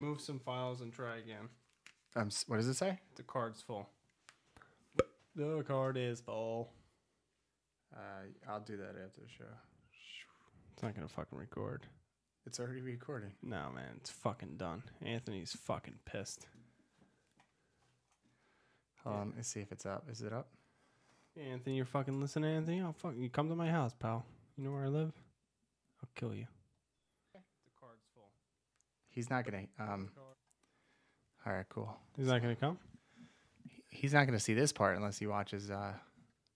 Move some files and try again. What does it say? The card's full. The card is full. I'll do that after the show. It's not gonna fucking record. It's already recording. No, man, it's fucking done. Anthony's fucking pissed. Hold on, let's see if it's up. Is it up? Hey, Anthony, you're fucking listening, Anthony? I'll fucking you come to my house, pal. You know where I live? I'll kill you. The card's full. He's not gonna. All right, cool. He's not gonna come? He's not gonna see this part unless he watches on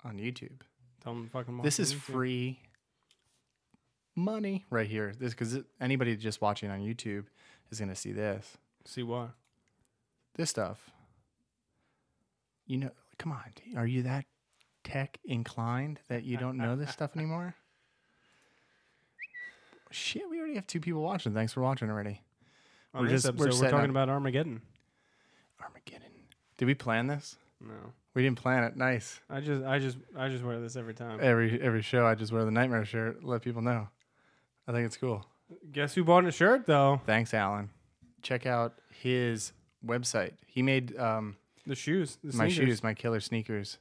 YouTube. Tell him to fucking watch This is YouTube. free money right here. This because anybody just watching on YouTube is gonna see this. See what? This stuff. You know, come on. Are you that tech inclined that you don't know this stuff anymore? Shit, we already have 2 people watching. Thanks for watching already. On this episode, we're talking about Armageddon. Armageddon. Did we plan this? No. We didn't plan it. Nice. I just wear this every time. Every show, I just wear the Nightmare shirt. Let people know. I think it's cool. Guess who bought a shirt though? Thanks, Alan. Check out his website. He made The shoes. my shoes, my killer sneakers.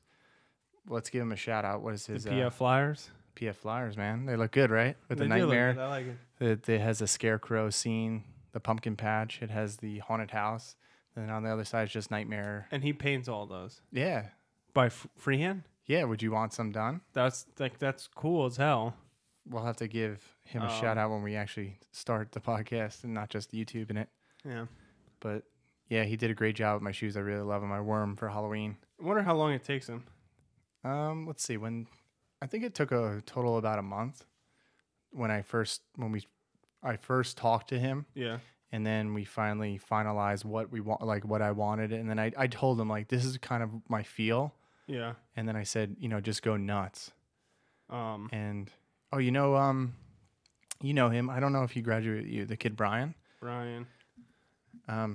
Let's give him a shout out. What is his? The PF Flyers. PF Flyers, man. They look good, right? With the They do look Nightmare. good. I like it. It has a scarecrow scene, the pumpkin patch. It has the haunted house. And then on the other side is just Nightmare. And he paints all those Yeah. by freehand. Yeah. Would you want some done? That's cool as hell. We'll have to give him a shout out when we actually start the podcast and not just YouTube in it. Yeah. But yeah, he did a great job with my shoes. I really love them. I wore them for Halloween. I wonder how long it takes him. Let's see. I think it took a total about a month I first talked to him. Yeah. And then we finally finalized what we want, like what I wanted. And then I told him like, this is kind of my feel. Yeah. And then I said, just go nuts. And you know him. I don't know if he graduated with you, the kid Brian.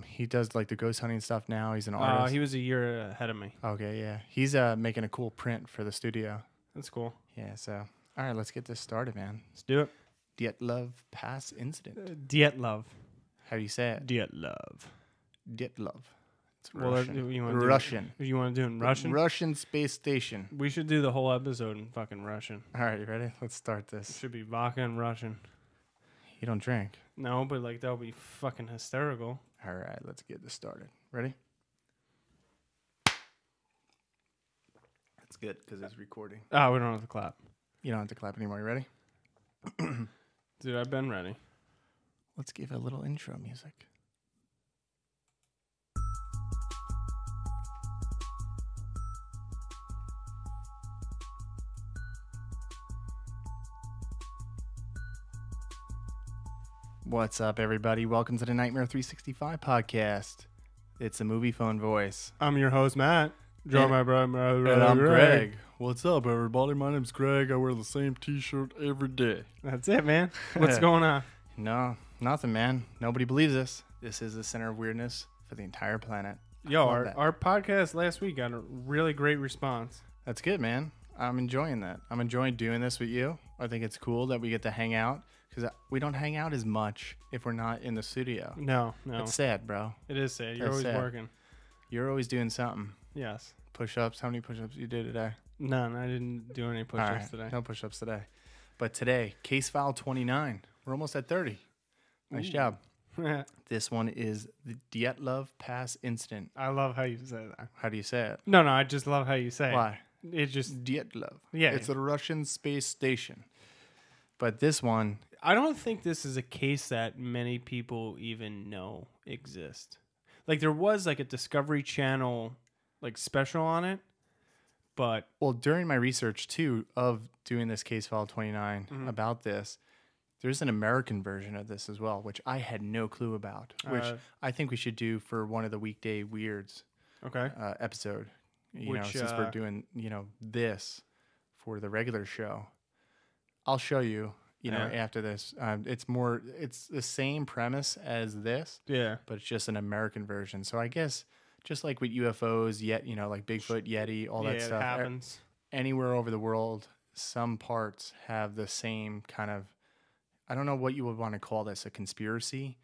He does like the ghost hunting stuff now. He's an artist. He was a year ahead of me. Okay, yeah. He's making a cool print for the studio. That's cool. Yeah, so all right, let's get this started, man. Let's do it. Dyatlov Pass Incident. Dyatlov. How do you say it? Dyatlov. Dyatlov. It's Well, Russian. you Russian. You want to do it in Russian? Russian space station. We should do the whole episode in fucking Russian. All right, you ready? Let's start It this. should be vodka in Russian. You don't drink. No, but like that would be fucking hysterical. All right, let's get this started. Ready? That's good because it's recording. Oh, we don't have to clap. You don't have to clap anymore. You ready? Dude, I've been ready. Let's give a little intro music. What's up, everybody? Welcome to the Nightmare 365 podcast. It's a movie phone voice. I'm your host, Matt. And I'm Greg. What's up, everybody? My name's Greg. I wear the same t-shirt every day. That's it, man. What's going on? No, nothing, man. Nobody believes this. This is the center of weirdness for the entire planet. Yo, Love that. our podcast last week got a really great response. That's good, man. I'm enjoying that. I'm enjoying doing this with you. I think it's cool that we get to hang out because we don't hang out as much if we're not in the studio. No. It's sad, bro. It is sad. You're That's always sad. working. You're always doing something. Yes. Push-ups. How many push-ups you did today? None. I didn't do any All push-ups right, today. no push-ups today. But today, case file 29. We're almost at 30. Nice Ooh. job. This one is the Dyatlov Pass Incident. I love how you say that. How do you say it? No, I just love how you say Why? it. It just, Dyatlov. Yeah. It's a Russian space station. But this one, I don't think this is a case that many people even know exists. Like there was like a Discovery Channel like special on it, but well, during my research too of doing this case file 29 Mhm. about this, there's an American version of this as well, which I had no clue about, which I think we should do for one of the weekday weirds okay. episode. Which, Since we're doing, this for the regular show, I'll show you, after this. It's the same premise as this, Yeah. but it's just an American version. So I guess just like with UFOs, like Bigfoot, Yeti, all that stuff. It happens. Anywhere over the world, some parts have the same kind of, I don't know what you would want to call this, a conspiracy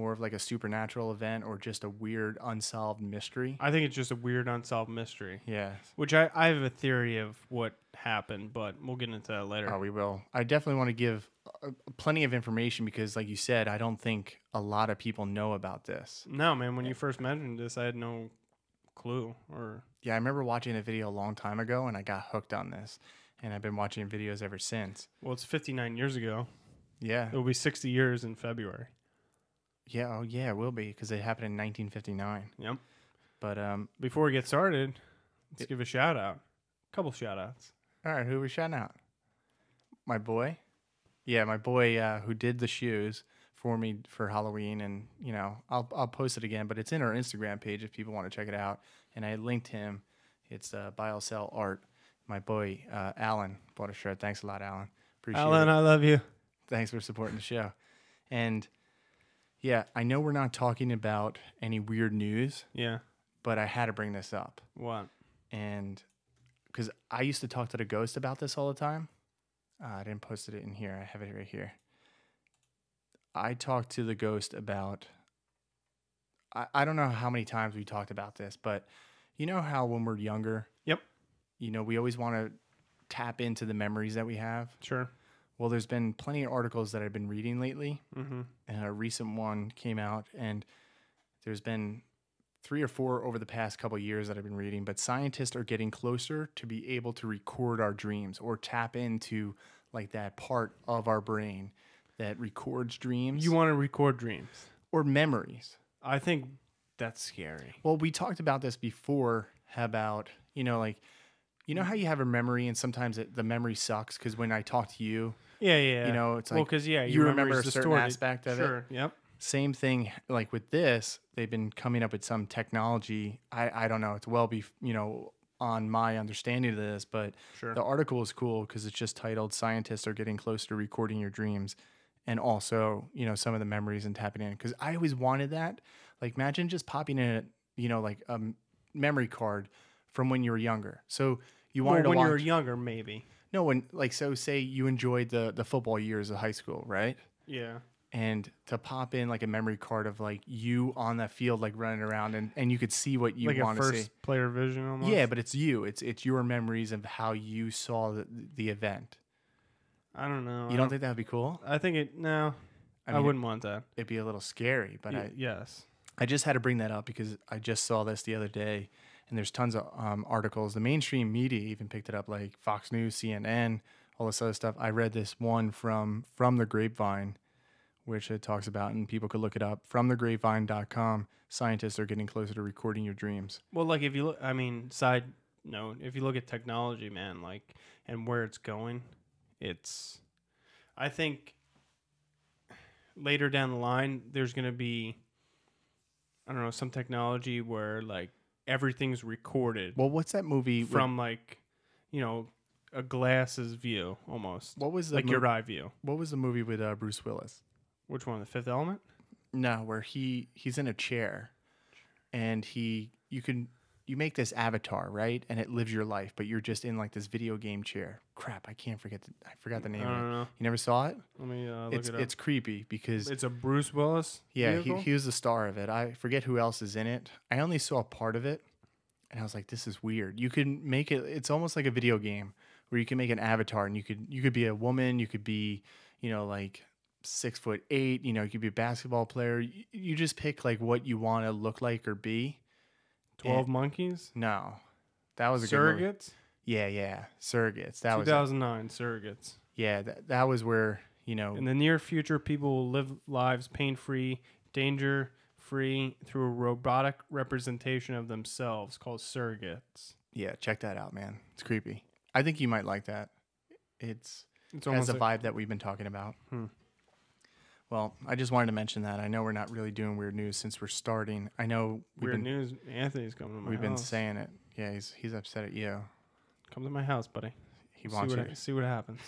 more of like a supernatural event or just a weird unsolved mystery? I think it's just a weird unsolved mystery. Yeah. Which I have a theory of what happened, but we'll get into that later. Oh, we will. I definitely want to give plenty of information because, like you said, I don't think a lot of people know about this. No, man. When you first mentioned this, I had no clue. Yeah, I remember watching a video a long time ago, and I got hooked on this, and I've been watching videos ever since. Well, it's 59 years ago. Yeah. It will be 60 years in February. Yeah. Oh, yeah, it will be because it happened in 1959. Yep. But before we get started, let's give a shout out. A couple shout outs. All right, who are we shouting out? My boy. Yeah, my boy who did the shoes for me for Halloween, and you know I'll post it again, but it's in our Instagram page if people want to check it out. And I linked him. It's Buy I'll Sell Art. My boy Alan bought a shirt. Thanks a lot, Alan. Appreciate Alan, it. I love you. Thanks for supporting the show. And yeah, I know we're not talking about any weird news. Yeah. But I had to bring this up. What? And because I used to talk to the ghost about this all the time. I didn't post it in here. I have it right here. I talked to the ghost about, I don't know how many times we talked about this, but you know how when we're younger, Yep. you know, we always want to tap into the memories that we have. Sure. Well, there's been plenty of articles that I've been reading lately. Mm-hmm. And a recent one came out, and there's been 3 or 4 over the past couple of years that I've been reading, but scientists are getting closer to be able to record our dreams or tap into like that part of our brain that records dreams. You want to record dreams or memories. I think that's scary. Well, we talked about this before about, you know, like, you know how you have a memory and sometimes the memory sucks because when I talk to you, yeah, you know, it's like, well, because you remember a certain aspect of it. Sure, yep. Same thing, like with this, they've been coming up with some technology. I don't know. It's on my understanding of this, but sure. The article is cool because it's just titled "Scientists are getting closer to recording your dreams," and also, you know, some of the memories and tapping in. Because I always wanted that. Like, imagine just popping in like a memory card from when you were younger. So you wanted to watch when you were younger, maybe. No, when so say you enjoyed the football years of high school, right? Yeah. And to pop in like a memory card of like you on that field, like running around and you could see what you like want to see. Like a first player vision almost? Yeah, but it's you. It's your memories of how you saw the event. I don't know. You don't think that would be cool? I think no. I wouldn't want that. It'd be a little scary, but yes. I just had to bring that up because I just saw this the other day, and there's tons of articles. The mainstream media even picked it up, like Fox News, CNN, all this other stuff. I read this one from the Grapevine, which it talks about, and people could look it up. From thegrapevine.com, scientists are getting closer to recording your dreams. Well, like if you look, side note, if you look at technology, man, like, and where it's going, I think later down the line, there's going to be, I don't know, some technology where like everything's recorded. Well, what's that movie from like, you know, a glass's view almost? What was the like your eye view? What was the movie with Bruce Willis? Which one? The Fifth Element? No, where he's in a chair, and you make this avatar, right? And it lives your life, but you're just in like this video game chair. Crap, I forgot the name of it. Know. You never saw it? Let me look it up. It's creepy because it's a Bruce Willis. Yeah, he was the star of it. I forget who else is in it. I only saw part of it, and I was like, this is weird. You can make it. It's almost like a video game where you can make an avatar, and you could be a woman, you could be, you know, like 6'8", you know, you could be a basketball player. You just pick like what you want to look like or be. 12 Monkeys? No. That was a Surrogates? good movie. Yeah. Surrogates. That 2009, Surrogates. Yeah, that was where, you know. In the near future, people will live lives pain-free, danger-free through a robotic representation of themselves called surrogates. Yeah, check that out, man. It's creepy. I think you might like that. It's almost has the vibe that we've been talking about. Well, I just wanted to mention that. I know we're not really doing weird news since we're starting. I know weird news. Anthony's coming to my house. We've been saying it. Yeah, he's upset at you. Come to my house, buddy. He wants you. See what happens.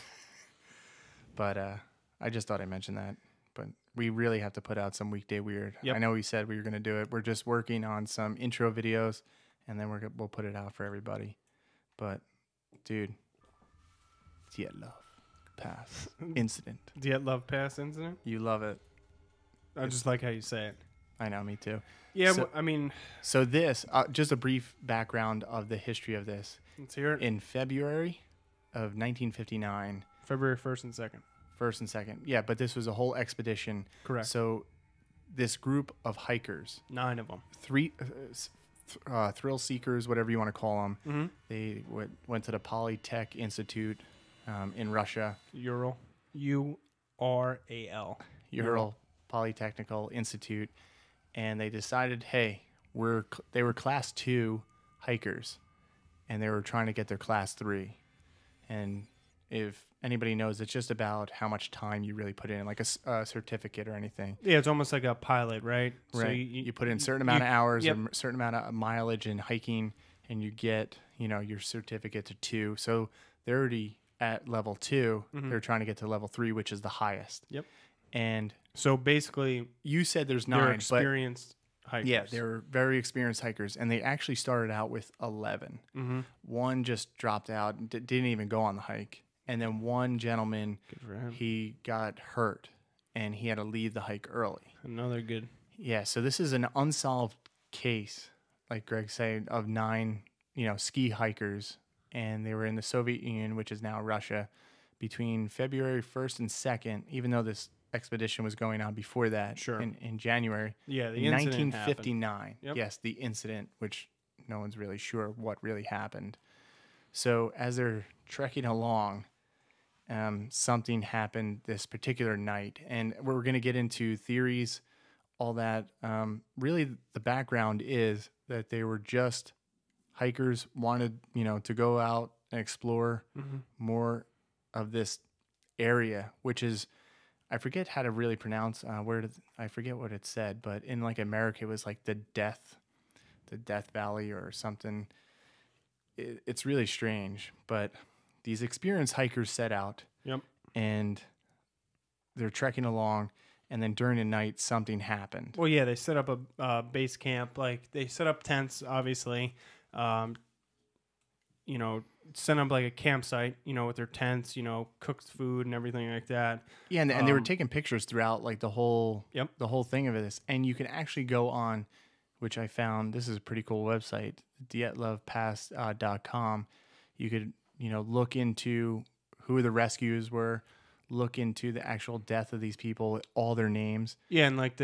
But I just thought I'd mention that. But we really have to put out some weekday weird. Yep. I know we said we were going to do it. We're just working on some intro videos, and then we'll put it out for everybody. But, dude, Dyatlov Pass Incident. Dyatlov Pass Incident? You love it. I just like how you say it. I know, me too. Yeah, So- I mean, So this, just a brief background of the history of this. let's hear it. In February of 1959, February 1st and 2nd. 1st and 2nd. Yeah, but this was a whole expedition. Correct. So this group of hikers, 9 of them. thrill seekers, whatever you want to call them, Mm-hmm. they went to the Polytech Institute in Russia, Ural. U-R-A-L. Ural Polytechnical Institute, and they decided, hey, they were class 2 hikers, and they were trying to get their class 3. And if anybody knows, it's just about how much time you really put in, like a certificate or anything. Yeah, it's almost like a pilot, right? Right. So you put in a certain amount of hours, yep. or a certain amount of mileage in hiking, and you get, your certificate to 2. So they're already at level 2. Mhm. They're trying to get to level 3, which is the highest. Yep. And So basically, you said there's they're 9, but experienced hikers. yeah, they were very experienced hikers, and they actually started out with 11. Mm-hmm. One just dropped out, and didn't even go on the hike. And then one gentleman, Good for him. he got hurt, and he had to leave the hike early. Another good. Yeah, so this is an unsolved case, like Greg said, of 9, ski hikers, and they were in the Soviet Union, which is now Russia, between February 1st and 2nd, even though this expedition was going on before that, Sure. in January. Yeah, the In incident 1959. Yep. Yes, the incident, which no one's really sure what really happened. So as they're trekking along, something happened this particular night, and we're going to get into theories, all that. Really, the background is that they were just hikers, wanted to go out and explore Mm-hmm. more of this area, which is, I forget how to really pronounce I forget what it said, but in like America it was like the Death Valley or something. It's really strange, but these experienced hikers set out. Yep. And they're trekking along, and then during the night something happened. Well, yeah, they set up a base camp. Like, they set up tents, obviously. Set up like a campsite, with their tents, cooked food and everything like that. Yeah, and they were taking pictures throughout like the whole Yep. the whole thing of this. And you can actually go on, which I found, this is a pretty cool website, Dyatlov.com. You could, look into who the rescues were, look into the actual death of these people, all their names, Yeah, and like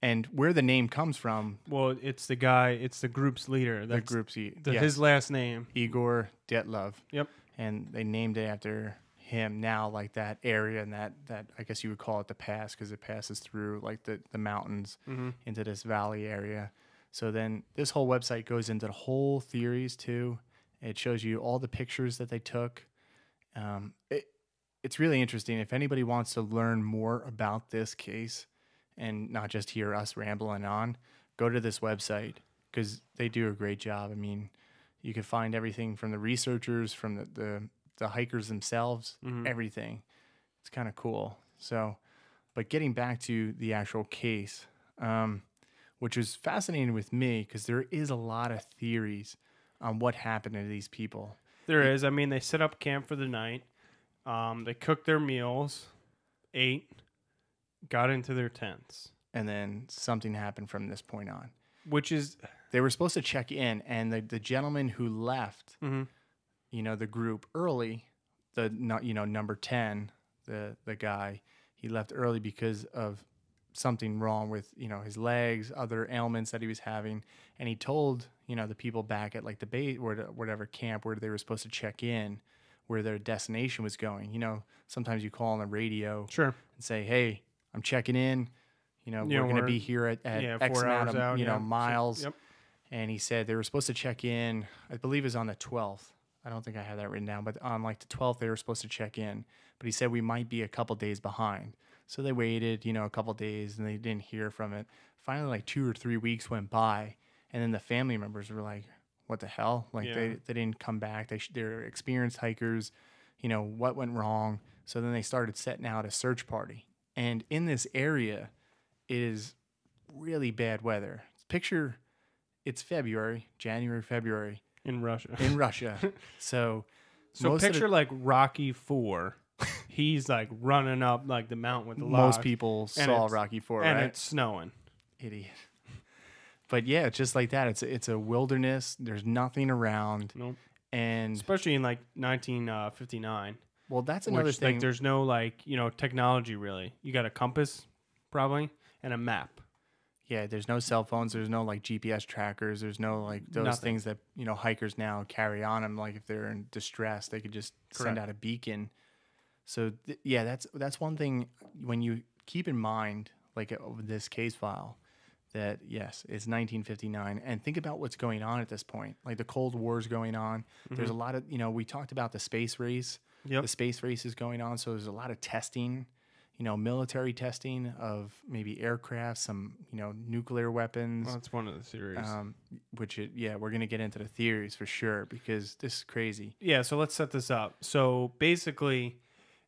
and where the name comes from. it's the group's leader. The group's yes, His last name. Igor Dyatlov. Yep. And they named it after him now, like that area, and that I guess you would call it the pass, because it passes through like the mountains Mm-hmm. into this valley area. So then this whole website goes into the whole theories too. It shows you all the pictures that they took. It's really interesting. If anybody wants to learn more about this case and not just hear us rambling on, go to this website, because they do a great job. I mean, you can find everything from the researchers, from the hikers themselves, Mhm. everything. It's kind of cool. So, but getting back to the actual case, which was fascinating with me, because there is a lot of theories on what happened to these people. There is. I mean, they set up camp for the night. They cooked their meals, ate, got into their tents, And then something happened from this point on. which is They were supposed to check in, and the gentleman who left, mhm. the group early, number 10, the guy, he left early because of something wrong with, his legs, other ailments that he was having. And he told, the people back at like the base or whatever camp where they were supposed to check in, where their destination was going. Sometimes you call on the radio Sure. and say, hey, I'm checking in. We're going to we're- be here at X 4 amount hours of, out. Yeah. miles. Yep. And he said they were supposed to check in, I believe it was on the 12th. I don't think I have that written down, but on like the 12th, they were supposed to check in. But he said we might be a couple days behind. So they waited, a couple days, and they didn't hear from it. Finally, like 2 or 3 weeks went by, and then the family members were like, what the hell? Like, Yeah. they didn't come back. They're experienced hikers. What went wrong? So then they started setting out a search party. And in this area, it is really bad weather. Picture, it's January, February In Russia. in Russia. So So most of picture like Rocky 4 he's like running up like the mountain with the Most logs, people and saw it's- Rocky 4, and right? it's snowing. Idiot. But yeah, it's just like that. It's a wilderness. There's nothing around. Nope. And Especially in like 1959. well, that's another Which, thing. like, there's no like technology really. You got a compass, probably, and a map. Yeah, there's no cell phones. There's no like GPS trackers. There's no like those Nothing. things that hikers now carry on them. Like if they're in distress, they could just send Correct. out a beacon. So yeah, that's one thing when you keep in mind like of this case file that yes, it's 1959, and think about what's going on at this point. Like the Cold War is going on. There's a lot of we talked about the space race. Yep. The space race is going on, so there's a lot of testing. Military testing of maybe aircraft, some, nuclear weapons, Well, that's one of the theories. we're going to get into the theories for sure because this is crazy. Yeah, so let's set this up. So basically,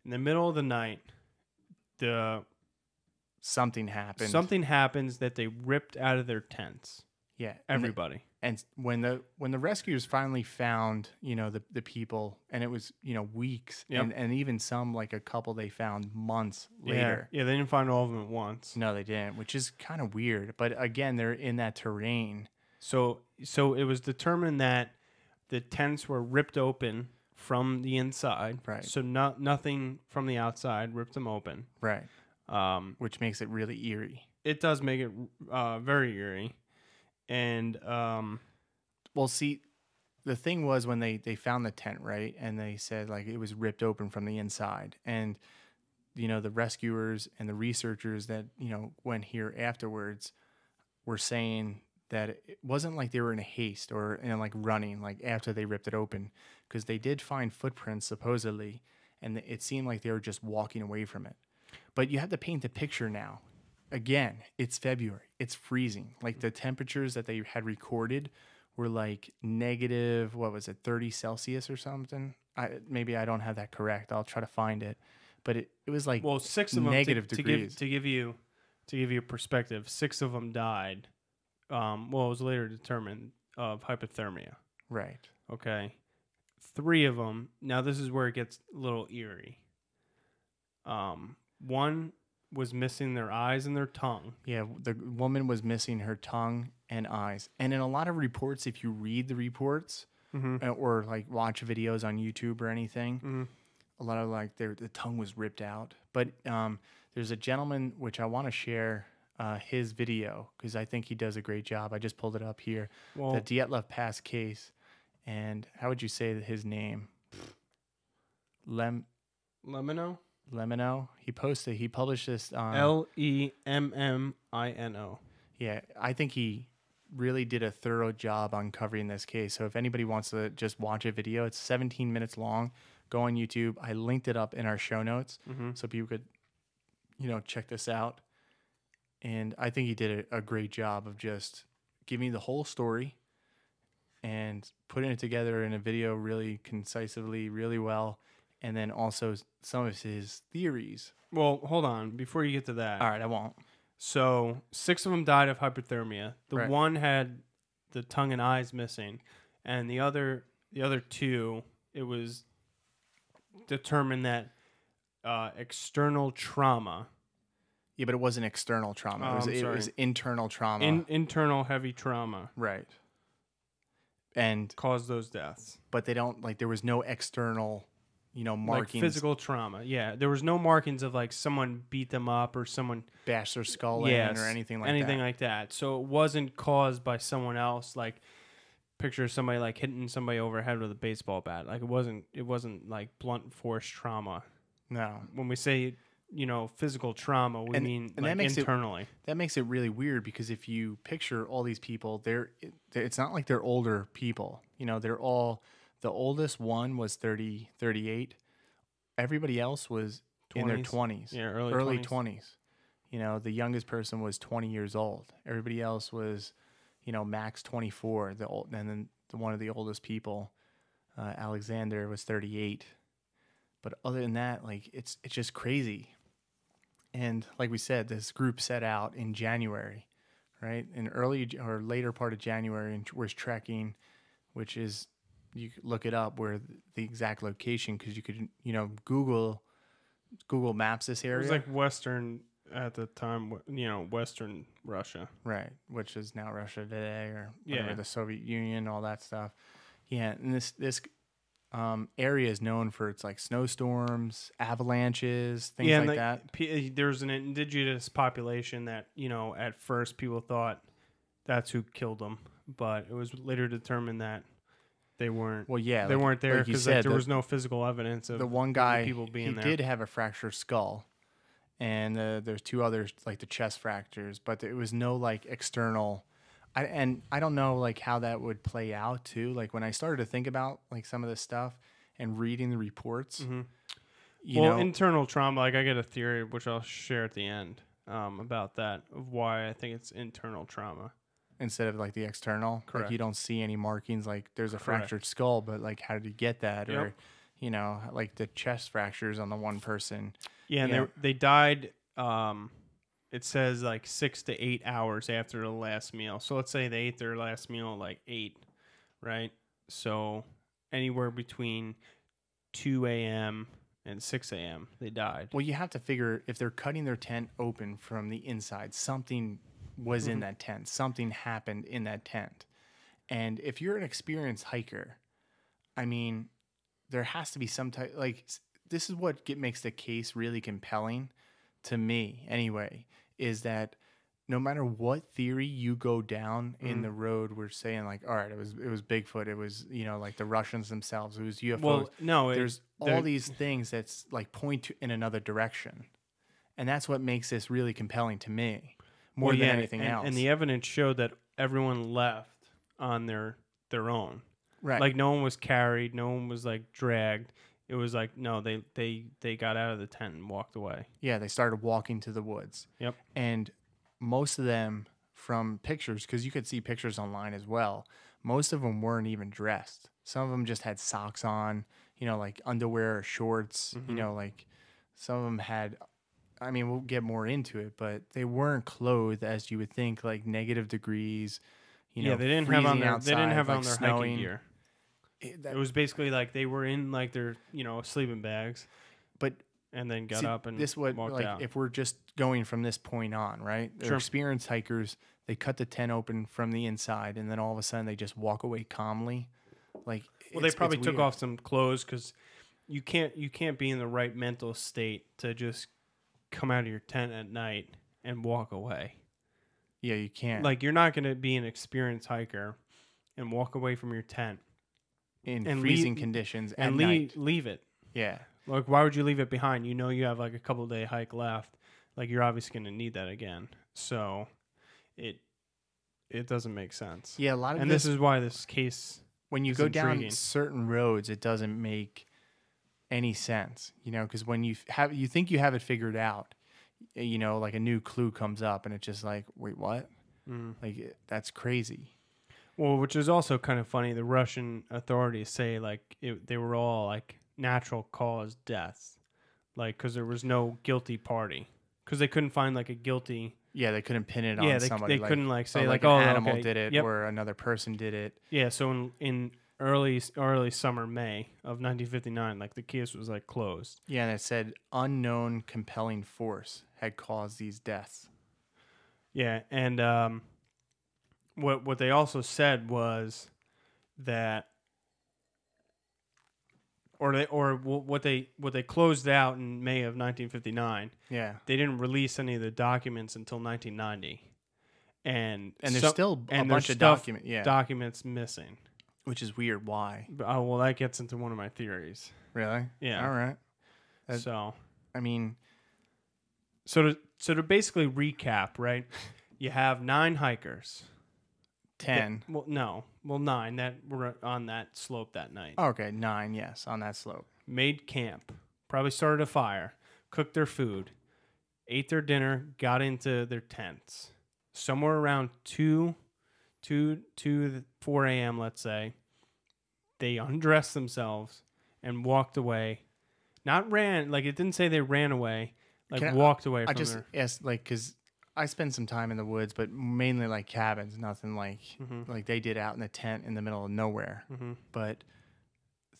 in the middle of the night, Something happened. something happens that they ripped out of their tents. Yeah. Everybody. And when the rescuers finally found, the people, and it was, weeks, Yep. and even some, like a couple they found months later. Yeah, they didn't find all of them at once. No, they didn't, which is kind of weird. But again, they're in that terrain. So it was determined that the tents were ripped open from the inside. Right. So nothing from the outside ripped them open. Right. Which makes it really eerie. It does make it very eerie. And Well, see, the thing was when they found the tent, right? And they said like it was ripped open from the inside. And, the rescuers and the researchers that, went here afterwards were saying that it wasn't like they were in a haste or like running like after they ripped it open, because they did find footprints supposedly, and it seemed like they were just walking away from it. But you have to paint the picture now. Again, it's February. It's freezing. Like the temperatures that they had recorded were like negative, what was it, 30 Celsius or something? Maybe I don't have that correct. I'll try to find it. But it was like 6 of them negative degrees. to give you perspective. 6 of them died. It was later determined of hypothermia. Right. Okay. 3 of them. Now this is where it gets a little eerie. One was missing their eyes and their tongue. Yeah, the woman was missing her tongue and eyes. And in a lot of reports, if you read the reports or like watch videos on YouTube or anything, a lot of like the tongue was ripped out. But there's a gentleman, which I want to share his video because I think he does a great job. I just pulled it up here. Well, The Dyatlov Pass case. And how would you say his name? Lemino? Lemino. He published this on Lemmino. Yeah, I think he really did a thorough job on covering this case. So if anybody wants to just watch a video, it's 17 minutes long. Go on YouTube. I linked it up in our show notes so people could, check this out. And I think he did a great job of just giving the whole story and putting it together in a video really concisely, really well. And then also some of his theories. Well, hold on. Before you get to that. All right, I won't. So 6 of them died of hypothermia. The Right. one had the tongue and eyes missing. And the other 2, it was determined that external trauma. Yeah, but it wasn't external trauma. It was internal trauma. Internal heavy trauma Right. And caused those deaths. but they don't like there was no external, markings. Like physical trauma. Yeah, there was no markings of like someone beat them up or someone bash their skull in or anything like that. So it wasn't caused by someone else. Like picture somebody like hitting somebody over the head with a baseball bat. Like it wasn't like blunt force trauma. No. When we say physical trauma, we mean and like that makes internally. That makes it really weird because if you picture all these people, it's not like they're older people. They're all, the oldest one was 38. Everybody else was in their 20s. Yeah, early 20s. The youngest person was 20 years old. Everybody else was, max 24. And then one of the oldest people, Alexander, was 38. But other than that, like it's just crazy. And like we said, this group set out in January, right? In early or later part of January, and was trekking, which is, you could look it up where the exact location, because you could, Google Google Maps this It area. was like Western at the time, Western Russia. Right, which is now Russia today, or whatever, Yeah. the Soviet Union, all that stuff. Yeah, and this area is known for its like snowstorms, avalanches, things Yeah, like and that. there's an indigenous population that, at first people thought that's who killed them, but it was later determined that they weren't. Well, yeah, they weren't there like you because said, there was no physical evidence of the one the guy, people he being there. did have a fractured skull, and there's two others like the chest fractures, but it was no like external. I don't know like how that would play out too. Like when I started to think about like some of this stuff and reading the reports, you know, internal trauma. Like I get a theory which I'll share at the end about that, of why I think it's internal trauma. instead of like the external, Correct. like you don't see any markings. Like there's a Correct. fractured skull, but like how did he get that? Yep. Or like the chest fractures on the one person. Yeah, and they died. It says like 6 to 8 hours after the last meal. So let's say they ate their last meal at like 8, right? So anywhere between 2 a.m. and 6 a.m. they died. Well, you have to figure if they're cutting their tent open from the inside, something was in that tent. Something happened in that tent. And if you're an experienced hiker, I mean, there has to be some type, like, this is what makes the case really compelling to me anyway, is that no matter what theory you go down in the road, we're saying like, all right, it was Bigfoot. It was, like the Russians themselves. It was UFOs. Well, no, there's all these things that's like point to in another direction. And that's what makes this really compelling to me more than anything else. And the evidence showed that everyone left on their own. Right. Like no one was carried, no one was like dragged. It was like, no, they got out of the tent and walked away. Yeah, they started walking to the woods. Yep. And most of them, from pictures, because you could see pictures online as well, most of them weren't even dressed. Some of them just had socks on, like underwear or shorts. Like some of them had, I mean, we'll get more into it, but they weren't clothed as you would think, like negative degrees. They didn't have on their outside, they didn't have like on their snowing. hiking gear. It was basically like they were in like their sleeping bags, but and then got up and walked like out. if we're just going from this point on, right? They're experienced hikers. They cut the tent open from the inside, and then all of a sudden they just walk away calmly. Like, well, they probably took off some clothes because you can't be in the right mental state to just come out of your tent at night and walk away. Yeah, you can't. Like you're not going to be an experienced hiker and walk away from your tent in freezing conditions at and night. leave it. Yeah. Like, why would you leave it behind? You have like a couple day hike left. Like, you're obviously going to need that again. So, it doesn't make sense. Yeah, a lot of this is why this case. When you go down certain roads, it doesn't make any sense. Because when you think you have it figured out, like a new clue comes up, and it's just like, wait, what? Like that's crazy. Well, which is also kind of funny. The Russian authorities say like they were all like natural cause deaths, like because there was no guilty party, because they couldn't find like a guilty. Yeah, they couldn't pin it on somebody. They couldn't like say like an animal okay, did it yep. or another person did it. Yeah, so in early summer May of 1959, like the case was like closed. Yeah, and it said unknown compelling force had caused these deaths. Yeah, and what they also said was that, what they closed out in May of 1959. Yeah, they didn't release any of the documents until 1990, and there's still a bunch of documents missing, which is weird. Why? Well, that gets into one of my theories. Really? Yeah. All right. I mean, so to basically recap, right? You have 9 hikers. 10. 9 that were on that slope that night. Okay, 9, yes, on that slope. Made camp, probably started a fire, cooked their food, ate their dinner, got into their tents. Somewhere around 2 to 4 a.m., let's say, they undressed themselves and walked away. Not ran, like it didn't say they ran away, like walked away from there. I just like, because I spend some time in the woods, but mainly like cabins, nothing like like they did out in a tent in the middle of nowhere. But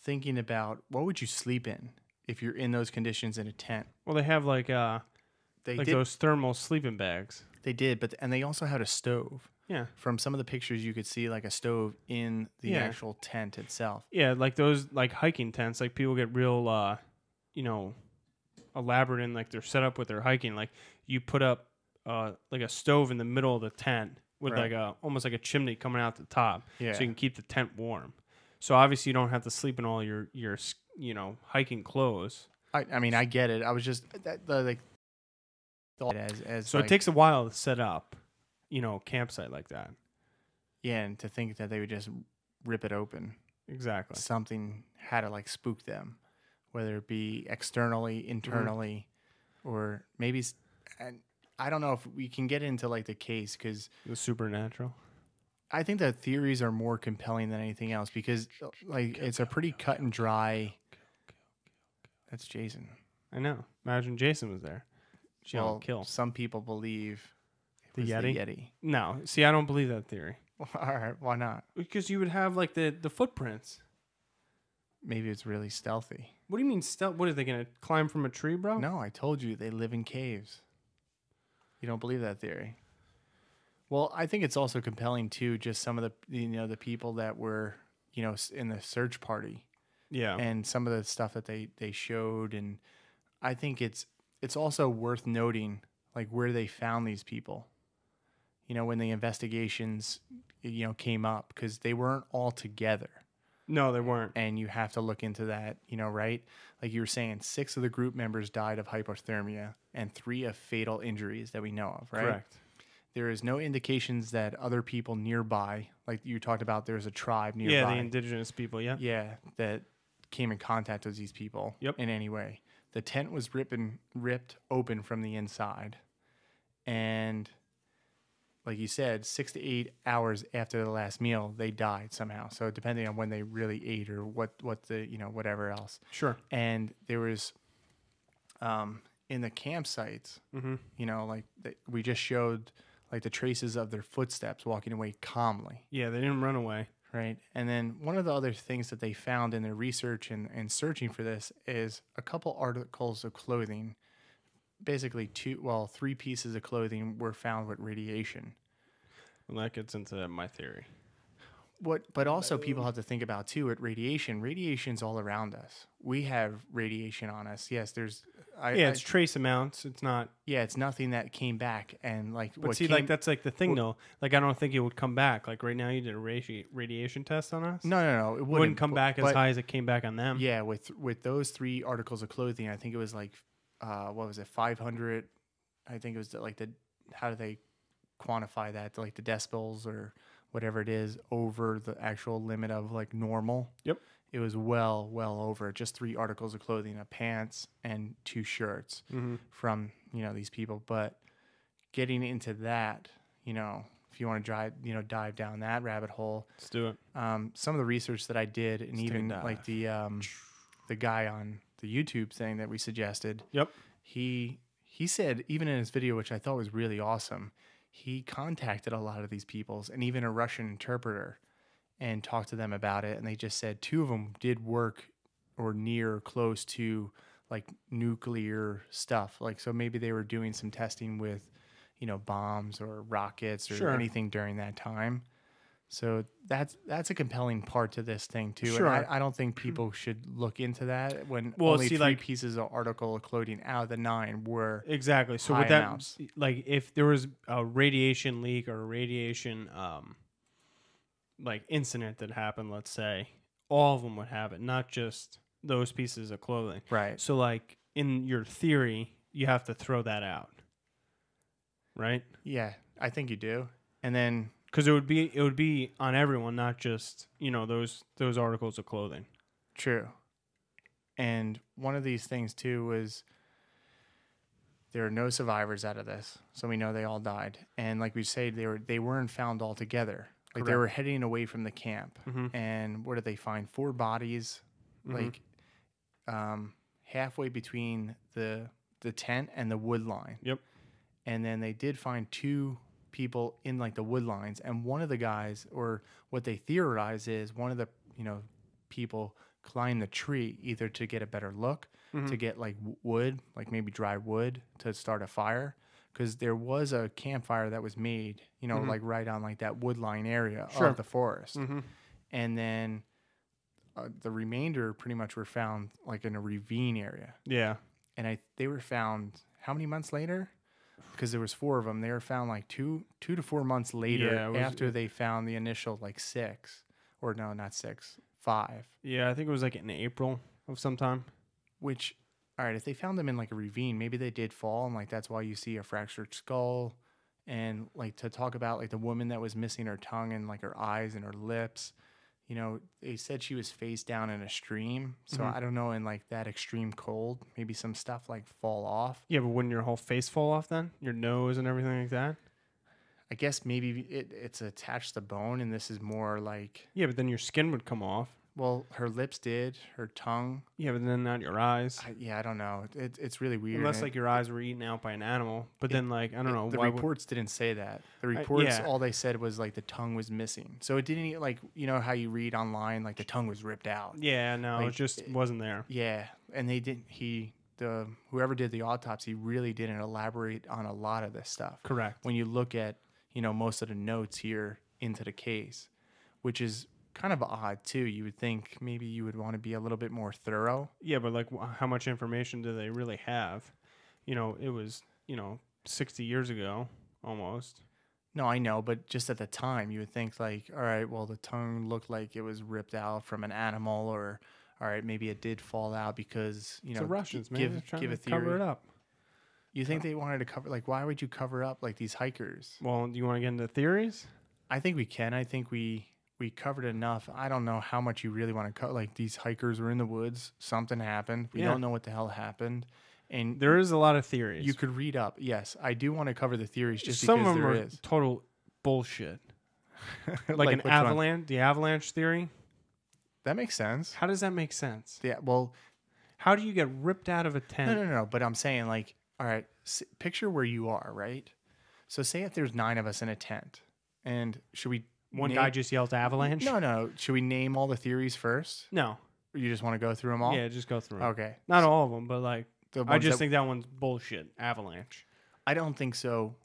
thinking about what would you sleep in? if you're in those conditions in a tent. Well, they have like They like did. those thermal sleeping bags. They did, and they also had a stove. Yeah. From some of the pictures, you could see like a stove in the Yeah. actual tent itself. Yeah, like those like hiking tents. Like people get real, elaborate in like their setup with their hiking. Like you put up like a stove in the middle of the tent with Right. like almost like a chimney coming out the top, Yeah. so you can keep the tent warm. So obviously you don't have to sleep in all your hiking clothes. I mean, I get it. I was just So it takes a while to set up, a campsite like that. Yeah, and to think that they would just rip it open. Exactly. Something had to like spook them, whether it be externally, internally, or maybe. And I don't know if we can get into like the case because The supernatural. I think the theories are more compelling than anything else because like it's a pretty cut and dry. That's Jason. I know. Imagine Jason was there. Well, Kill. some people believe it was The Yeti? the Yeti. No, see, I don't believe that theory. All right, why not? Because you would have like the footprints. Maybe it's really stealthy. What do you mean stealth? What are they gonna climb from a tree, bro? No, I told you they live in caves. You don't believe that theory? Well, I think it's also compelling too. Just some of the the people that were in the search party, Yeah. and some of the stuff that they showed, and I think it's also worth noting like where they found these people. When the investigations came up because they weren't all together. No, they weren't. And you have to look into that, right? Like you were saying, 6 of the group members died of hypothermia and 3 of fatal injuries that we know of, right? Correct. There is no indications that other people nearby, like you talked about, there's a tribe nearby. Yeah, the indigenous people. Yeah. Yeah, that came in contact with these people in any way. The tent was ripped open from the inside. And like you said, 6 to 8 hours after the last meal, they died somehow. So depending on when they really ate or what the whatever else. Sure. And there was, in the campsites, like we just showed like the traces of their footsteps walking away calmly. Yeah, they didn't run away. Right. And then one of the other things that they found in their research and searching for this is a couple articles of clothing. Basically 3 pieces of clothing were found with radiation. Well, that gets into my theory. But also people have to think about too at radiation. Radiation's all around us. We have radiation on us. Yes, it's trace amounts. It's not. Yeah, it's nothing that came back and like. But see, like that's like the thing though. Like I don't think it would come back. Like right now, you did a radiation test on us. No, it wouldn't come back as high as it came back on them. Yeah, with those 3 articles of clothing, I think it was like, what was it, 500? I think it was how do they quantify that? Like the decibels or whatever it is over the actual limit of like normal. Yep. It was well over just 3 articles of clothing, a pants and 2 shirts from, these people. But getting into that, if you want to dive down that rabbit hole, let's do it. Some of the research that I did and even like the guy on the YouTube thing that we suggested. Yep. He said, even in his video, which I thought was really awesome, he contacted a lot of these peoples and even a Russian interpreter and talked to them about it. And they just said 2 of them did work or near or close to like nuclear stuff. Like, so maybe they were doing some testing with, bombs or rockets or anything during that time. So that's a compelling part to this thing too. Sure. And I don't think people should look into that when only 3 pieces of article of clothing out of the 9 were exactly. So with that, like if there was a radiation leak or a radiation like incident that happened, let's say, all of them would have it, not just those pieces of clothing. Right. So like in your theory, you have to throw that out. Right? Yeah, I think you do. And then because it would be on everyone, not just those articles of clothing. True. And one of these things too was there are no survivors out of this, so we know they all died. And like we say, they weren't found all together. Like they were heading away from the camp, and what did they find? 4 bodies, like halfway between the tent and the wood line. Yep. And then they did find 2 people in like the wood lines, and one of the guys, or what they theorize is one of the people climb the tree either to get a better look, to get like wood, like maybe dry wood to start a fire. Because there was a campfire that was made, like right on like that wood line area of the forest. And then the remainder pretty much were found like in a ravine area. Yeah. And they were found how many months later? Because there was 4 of them. They were found like 2 to 4 months later after they found the initial like 6. Or no, not 6, 5. Yeah, I think it was like in April of some time. Which, all right, if they found them in like a ravine, maybe they did fall, and like that's why you see a fractured skull. And like to talk about like the woman that was missing her tongue and like her eyes and her lips, they said she was face down in a stream. So I don't know, in like that extreme cold, maybe some stuff like fall off. Yeah, but wouldn't your whole face fall off then? Your nose and everything like that? I guess maybe it's attached to bone, and this is more like... Yeah, but then your skin would come off. Well, her lips did, her tongue. Yeah, but then not your eyes. I don't know. It's really weird. Unless like your eyes were eaten out by an animal. But then like, I don't know. The reports didn't say that. The reports, all they said was like the tongue was missing. So it didn't like, how you read online, like the tongue was ripped out. Yeah, no, like, it just wasn't there. Yeah, and they didn't, whoever did the autopsy really didn't elaborate on a lot of this stuff. Correct. When you look at, most of the notes here into the case, which is kind of odd too. You would think maybe you would want to be a little bit more thorough. Yeah, but like how much information do they really have? It was, 60 years ago almost. No, I know, but just at the time you would think like, all right, well, the tongue looked like it was ripped out from an animal, or all right, maybe it did fall out because, it's the Russians, man. Give a theory. Cover it up. You think they wanted to cover, like, why would you cover up like these hikers? Well, do you want to get into theories? I think we can. I think we covered enough. I don't know how much you really want to cover. Like, these hikers were in the woods. Something happened. We don't know what the hell happened. And there is a lot of theories. You could read up. Yes, I do want to cover the theories just Some because of them there are is. total bullshit. like an avalanche, the avalanche theory. That makes sense. How does that make sense? Yeah, well. How do you get ripped out of a tent? No. But I'm saying, like, all right, picture where you are, right? So say if there's 9 of us in a tent, and should we... One guy just yells avalanche? No. Should we name all the theories first? No. Or you just want to go through them all? Yeah, just go through. Okay. Not all of them, but like, I just think that one's bullshit. Avalanche. I don't think so.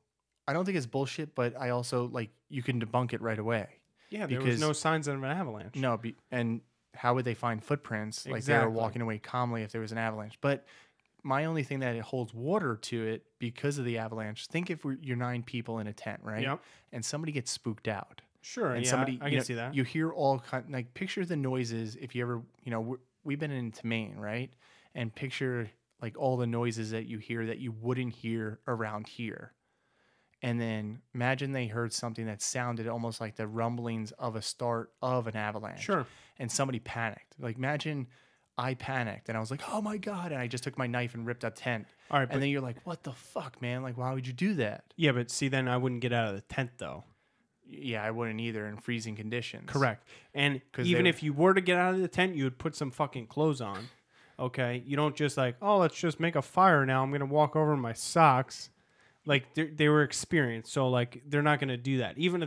I don't think it's bullshit, but I also, like, you can debunk it right away. Yeah, there was no signs of an avalanche. No, and how would they find footprints? Like, they were walking away calmly if there was an avalanche. But my only thing that it holds water to it because of the avalanche, think if you're 9 people in a tent, right? Yep. And somebody gets spooked out. Sure, and somebody, I can see that. You hear all like, picture the noises if you ever, we've been into Maine, right? And picture like all the noises that you hear that you wouldn't hear around here. And then imagine they heard something that sounded almost like the rumblings of a start of an avalanche. Sure. And somebody panicked. Like, imagine I panicked and I was like, oh my God. And I just took my knife and ripped a tent. All right. And then you're like, what the fuck, man? Like, why would you do that? Yeah, but see, then I wouldn't get out of the tent though. Yeah, I wouldn't either in freezing conditions. Correct. And even if you were to get out of the tent, you would put some fucking clothes on. Okay? You don't just like, oh, let's just make a fire now. I'm going to walk over in my socks. Like, they were experienced, so like they're not going to do that. Even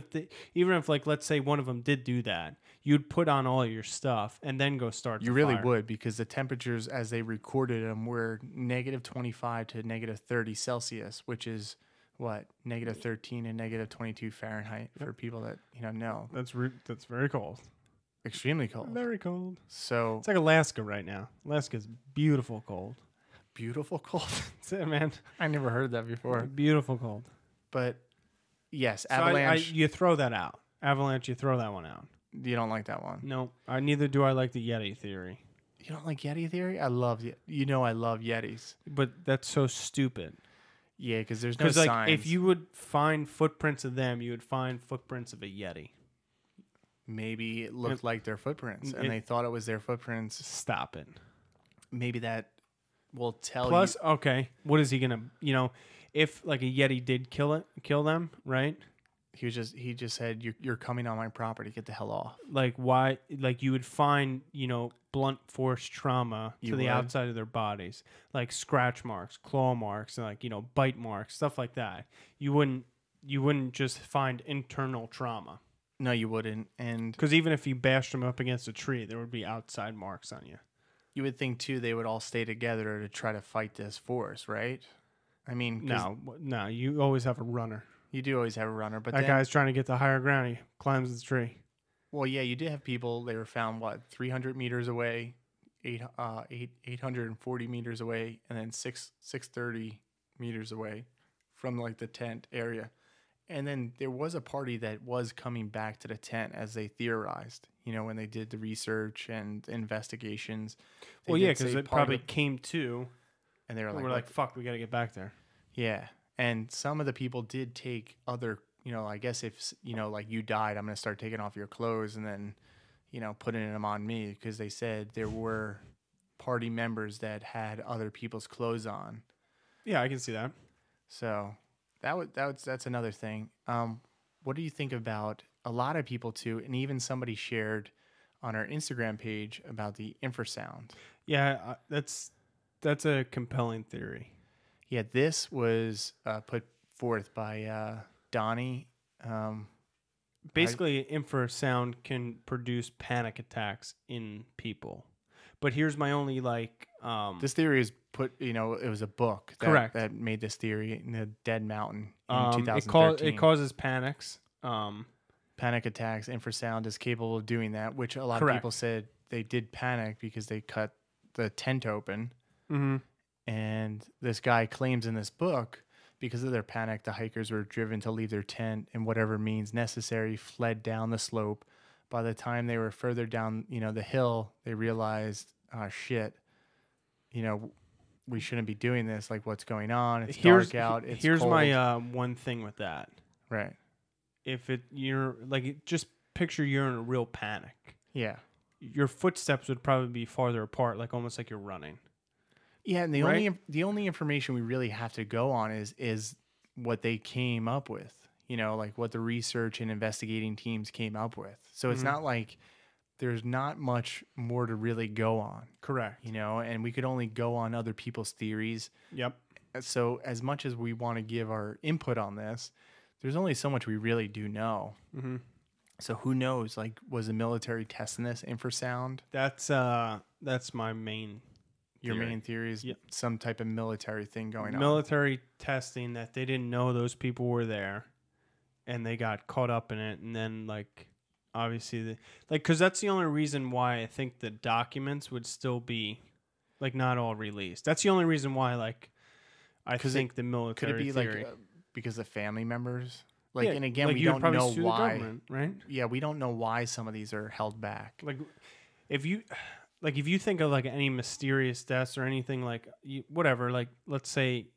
if like, let's say one of them did do that, you'd put on all your stuff and then go start. You really would, because the temperatures as they recorded them were -25 to -30 Celsius, which is what, -13 and -22 Fahrenheit for people that know. That's very cold. Extremely cold. Very cold. So it's like Alaska right now. Alaska's beautiful cold. Beautiful cold. That's it, man. I never heard that before. Beautiful cold. But yes, so avalanche. you throw that out. Avalanche, you throw that one out. You don't like that one? No, neither do I like the Yeti theory. You don't like Yeti theory? I love I love Yetis. But that's so stupid. Yeah, because there's no signs. Like, if you would find footprints of them, you would find footprints of a Yeti. Maybe it looked like their footprints, and they thought it was their footprints. Stop it. Maybe that will tell Plus, okay, what is he gonna? If like a Yeti did kill them, right? He just said, "You're coming on my property. Get the hell off." Like, why? Like, you would find blunt force trauma to the outside of their bodies, like scratch marks, claw marks, and like bite marks, stuff like that. You wouldn't just find internal trauma. No, you wouldn't. And Because even if you bashed them up against a tree, there would be outside marks on you. you would think, too, they would all stay together to try to fight this force, right? I mean, 'cause No, you always have a runner. you do always have a runner. But That then, guy's trying to get the higher ground. He climbs the tree. well, yeah, you did have people, they were found, 300 meters away, 840 meters away, and then 630 meters away from, like, the tent area. And then there was a party that was coming back to the tent as they theorized, when they did the research and investigations. Well, yeah, because it probably came to, and they were and like, we're like, fuck, we got to get back there. yeah. And some of the people did take other, I guess if, like you died, I'm going to start taking off your clothes and then, putting them on me, because they said there were party members that had other people's clothes on. Yeah, I can see that. So that's another thing. What do you think about a lot of people too, and even somebody shared on our Instagram page about the infrasound? Yeah, that's a compelling theory. Yeah, this was put forth by Donnie. Basically, infrasound can produce panic attacks in people. But here's my only this theory is it was a book correct that made this theory in the Dead Mountain in it 2013. It causes panics. Panic attacks. Infrasound is capable of doing that, which a lot correct. of people said they did panic because they cut the tent open. Mm-hmm. And this guy claims in this book, because of their panic, the hikers were driven to leave their tent in whatever means necessary, fled down the slope. By the time they were further down, the hill, they realized, oh, shit, we shouldn't be doing this. Like, what's going on? It's dark out. It's here's cold. my one thing with that. Right. If just picture you're in a real panic. Yeah. Your footsteps would probably be farther apart, like almost like you're running. Yeah, and the only information we really have to go on is what they came up with. Like what the research and investigating teams came up with. So it's not like there's not much more to really go on. Correct. And we could only go on other people's theories. Yep. So as much as we want to give our input on this, there's only so much we really do know. Mm-hmm. So who knows? Like, was the military testing this infrasound? That's my main. Your main theory is some type of military thing going on. Military testing that they didn't know those people were there, and they got caught up in it, and then obviously because that's the only reason why I think the documents would still be not all released. That's the only reason why I think the military could it be theory. Because of family members? And again, we you'd don't probably know sue the why. government, right? Yeah, we don't know why some of these are held back. If you think of any mysterious deaths or anything whatever, let's say,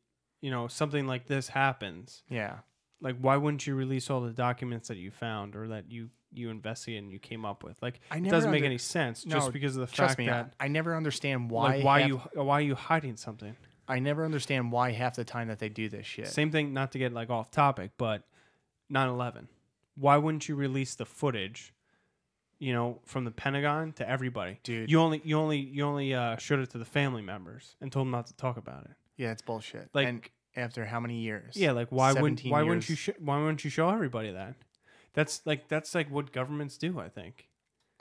something like this happens. Yeah. Why wouldn't you release all the documents that you found or that you investigated and you came up with? It doesn't make any sense just because of the fact that I never understand why. Why are you hiding something? I never understand why half the time that they do this shit. Same thing, not to get off topic, but 9/11. Why wouldn't you release the footage? From the Pentagon to everybody. Dude. You only showed it to the family members and told them not to talk about it. Yeah, it's bullshit. And after how many years? Yeah, why wouldn't you show everybody that? That's what governments do, I think.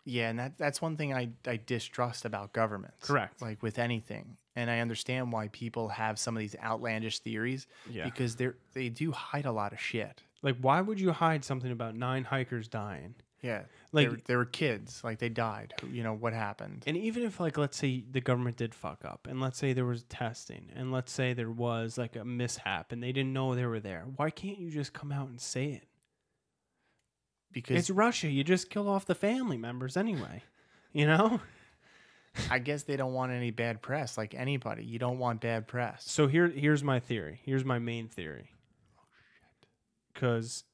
Yeah, and that's one thing I distrust about governments. Correct. With anything. And I understand why people have some of these outlandish theories because they do hide a lot of shit. Why would you hide something about 9 hikers dying? Yeah. They were kids. They died. What happened? And even if, let's say the government did fuck up, and let's say there was testing, and let's say there was, a mishap, and they didn't know they were there, why can't you just come out and say it? Because it's Russia. You just kill off the family members anyway. I guess they don't want any bad press, like anybody. You don't want bad press. So here's my theory. Here's my main theory. Oh, shit. Because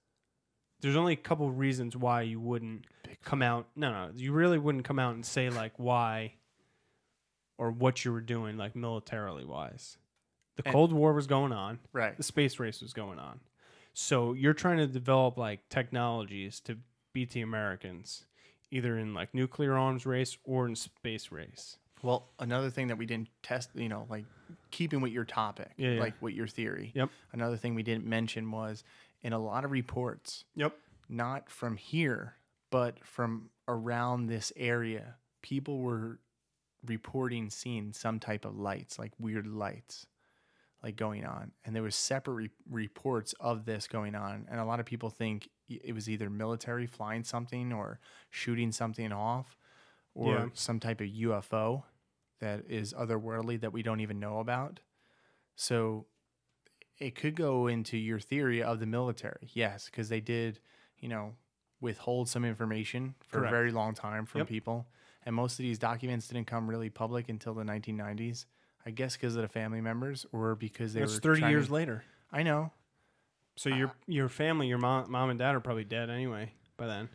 there's only a couple reasons why you wouldn't come out. No, you really wouldn't come out and say why or what you were doing militarily wise. The Cold War was going on. Right. The space race was going on. So you're trying to develop technologies to beat the Americans, either in nuclear arms race or in space race. Well, another thing that we didn't test, keeping with your topic, with your theory. Yep. Another thing we didn't mention was in a lot of reports. Yep. not from here, but from around this area. People were reporting seeing some type of lights, like weird lights, like going on. And there was separate reports of this going on. And a lot of people think it was either military flying something or shooting something off, or some type of UFO that is otherworldly that we don't even know about. So it could go into your theory of the military. Yes, because they did, withhold some information for a very long time from people. And most of these documents didn't come really public until the 1990s. I guess because of the family members, or because they were 30 years later. I know. So your family, your mom and dad are probably dead anyway by then.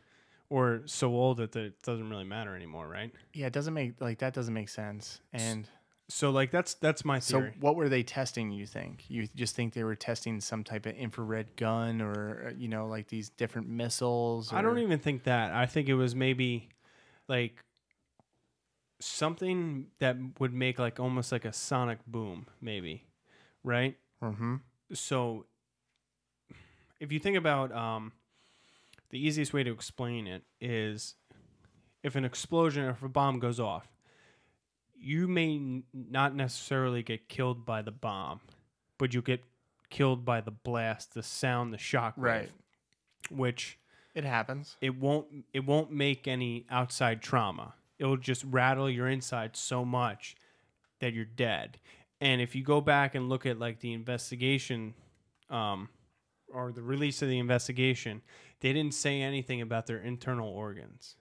Or so old that it doesn't really matter anymore, right? Yeah, that doesn't make sense. And so that's my theory. So what were they testing, you think? You just think they were testing some type of infrared gun, or like these different missiles? Or... I don't even think that. I think it was maybe like something that would make like almost like a sonic boom, maybe, right? Mm-hmm. So if you think about the easiest way to explain it is if an explosion or if a bomb goes off, you may not necessarily get killed by the bomb, but you get killed by the blast, the sound, the shock wave. Right. Which it happens. It won't make any outside trauma. It'll just rattle your inside so much that you're dead. And if you go back and look at like the investigation, or the release of the investigation, they didn't say anything about their internal organs.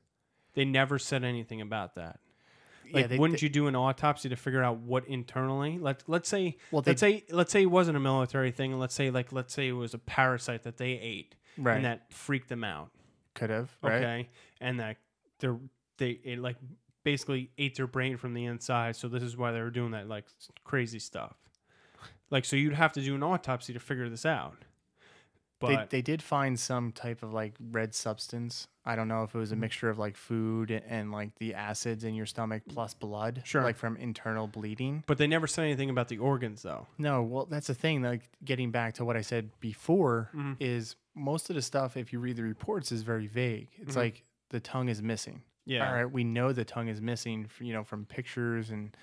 They never said anything about that. Like, wouldn't you do an autopsy to figure out what internally? Let's say it wasn't a military thing, and let's say it was a parasite that they ate, right, and that freaked them out. Could have, right? Okay, and that it like basically ate their brain from the inside. So this is why they were doing that like crazy stuff. Like, so you'd have to do an autopsy to figure this out. But they did find some type of like red substance. I don't know if it was a mixture of like food and like the acids in your stomach plus blood, sure, like from internal bleeding. But they never said anything about the organs, though. No, well, that's the thing. Like, getting back to what I said before, is most of the stuff, if you read the reports, is very vague. It's like the tongue is missing. Yeah. All right, we know the tongue is missing, from pictures, and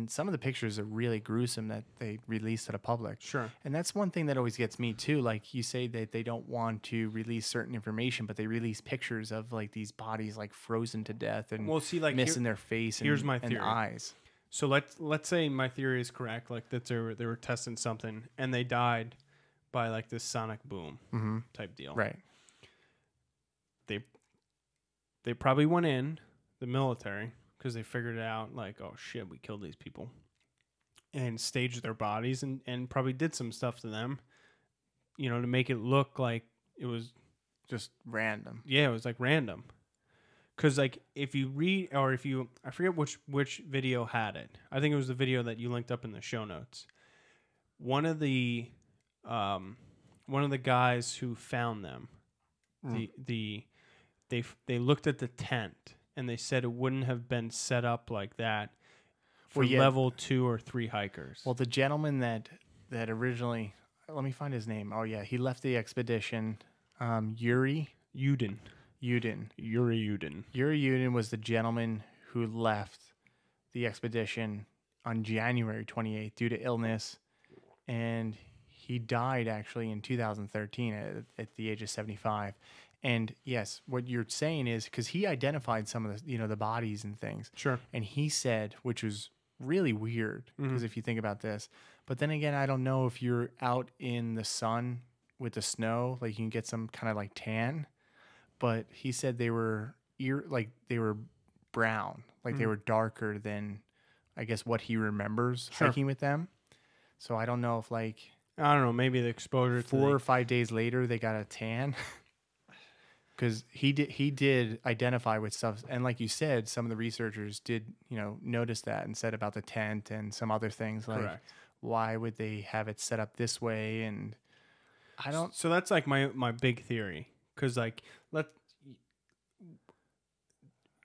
some of the pictures are really gruesome that they release to the public. Sure. And that's one thing that always gets me too. Like, you say that they don't want to release certain information, but they release pictures of like these bodies like frozen to death and missing their face here's my theory. and eyes. So let's say my theory is correct, like that they were testing something and they died by like this sonic boom type deal. Right. They probably went in the military because they figured it out, like, oh shit, we killed these people, and staged their bodies and probably did some stuff to them, to make it look like it was just random. Yeah, it was like random. Because like if you read, or if you, I forget which video had it. I think it was the video that you linked up in the show notes. One of the guys who found them, they looked at the tent. And they said it wouldn't have been set up like that for level 2 or 3 hikers. Well, the gentleman that originally, let me find his name. Oh yeah, he left the expedition. Yuri Yudin. Yuri Yudin was the gentleman who left the expedition on January 28th due to illness, and he died actually in 2013 at the age of 75. And yes, what you're saying is, because he identified some of the, the bodies and things. Sure. And he said, which was really weird, because if you think about this, but then again, I don't know if you're out in the sun with the snow, like you can get some kind of like tan, but he said they were brown, like they were darker than, I guess, what he remembers hiking with them. So I don't know if I don't know, maybe the exposure 4 or 5 days later, they got a tan. Because he did identify with stuff, and like you said, some of the researchers did notice that and said about the tent and some other things like why would they have it set up this way, and I don't. So that's like my big theory, because like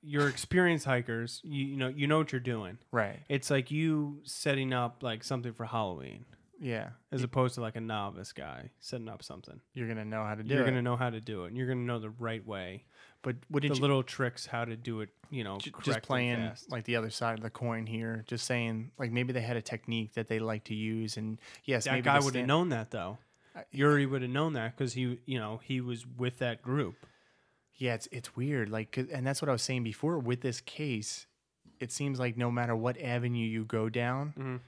you're experienced hikers, you know what you're doing, right? It's like you setting up like something for Halloween, Yeah. as opposed to like a novice guy setting up something. You're going to know how to do You're it. going to know how to do it, and you're going to know the right way. But The wouldn't you little tricks how to do it, correct just playing and fast. like the other side of the coin here, just saying like maybe they had a technique that they like to use, and yes, That maybe guy the would have known that though. Yuri would have known that because he was with that group. Yeah, it's weird. Like, and that's what I was saying before with this case. It seems like no matter what avenue you go down,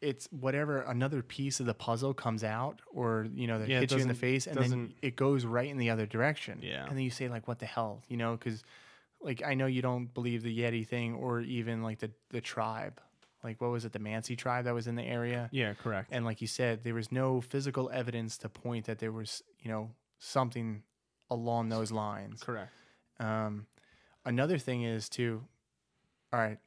it's whatever another piece of the puzzle comes out, or that hits you in the face, and then it goes right in the other direction. Yeah, and then you say like, "What the hell?" Because like I know you don't believe the Yeti thing, or even like the tribe. Like, what was it, the Mansi tribe that was in the area? Yeah, correct. And like you said, there was no physical evidence to point that there was something along those lines. Correct. Another thing is too. All right,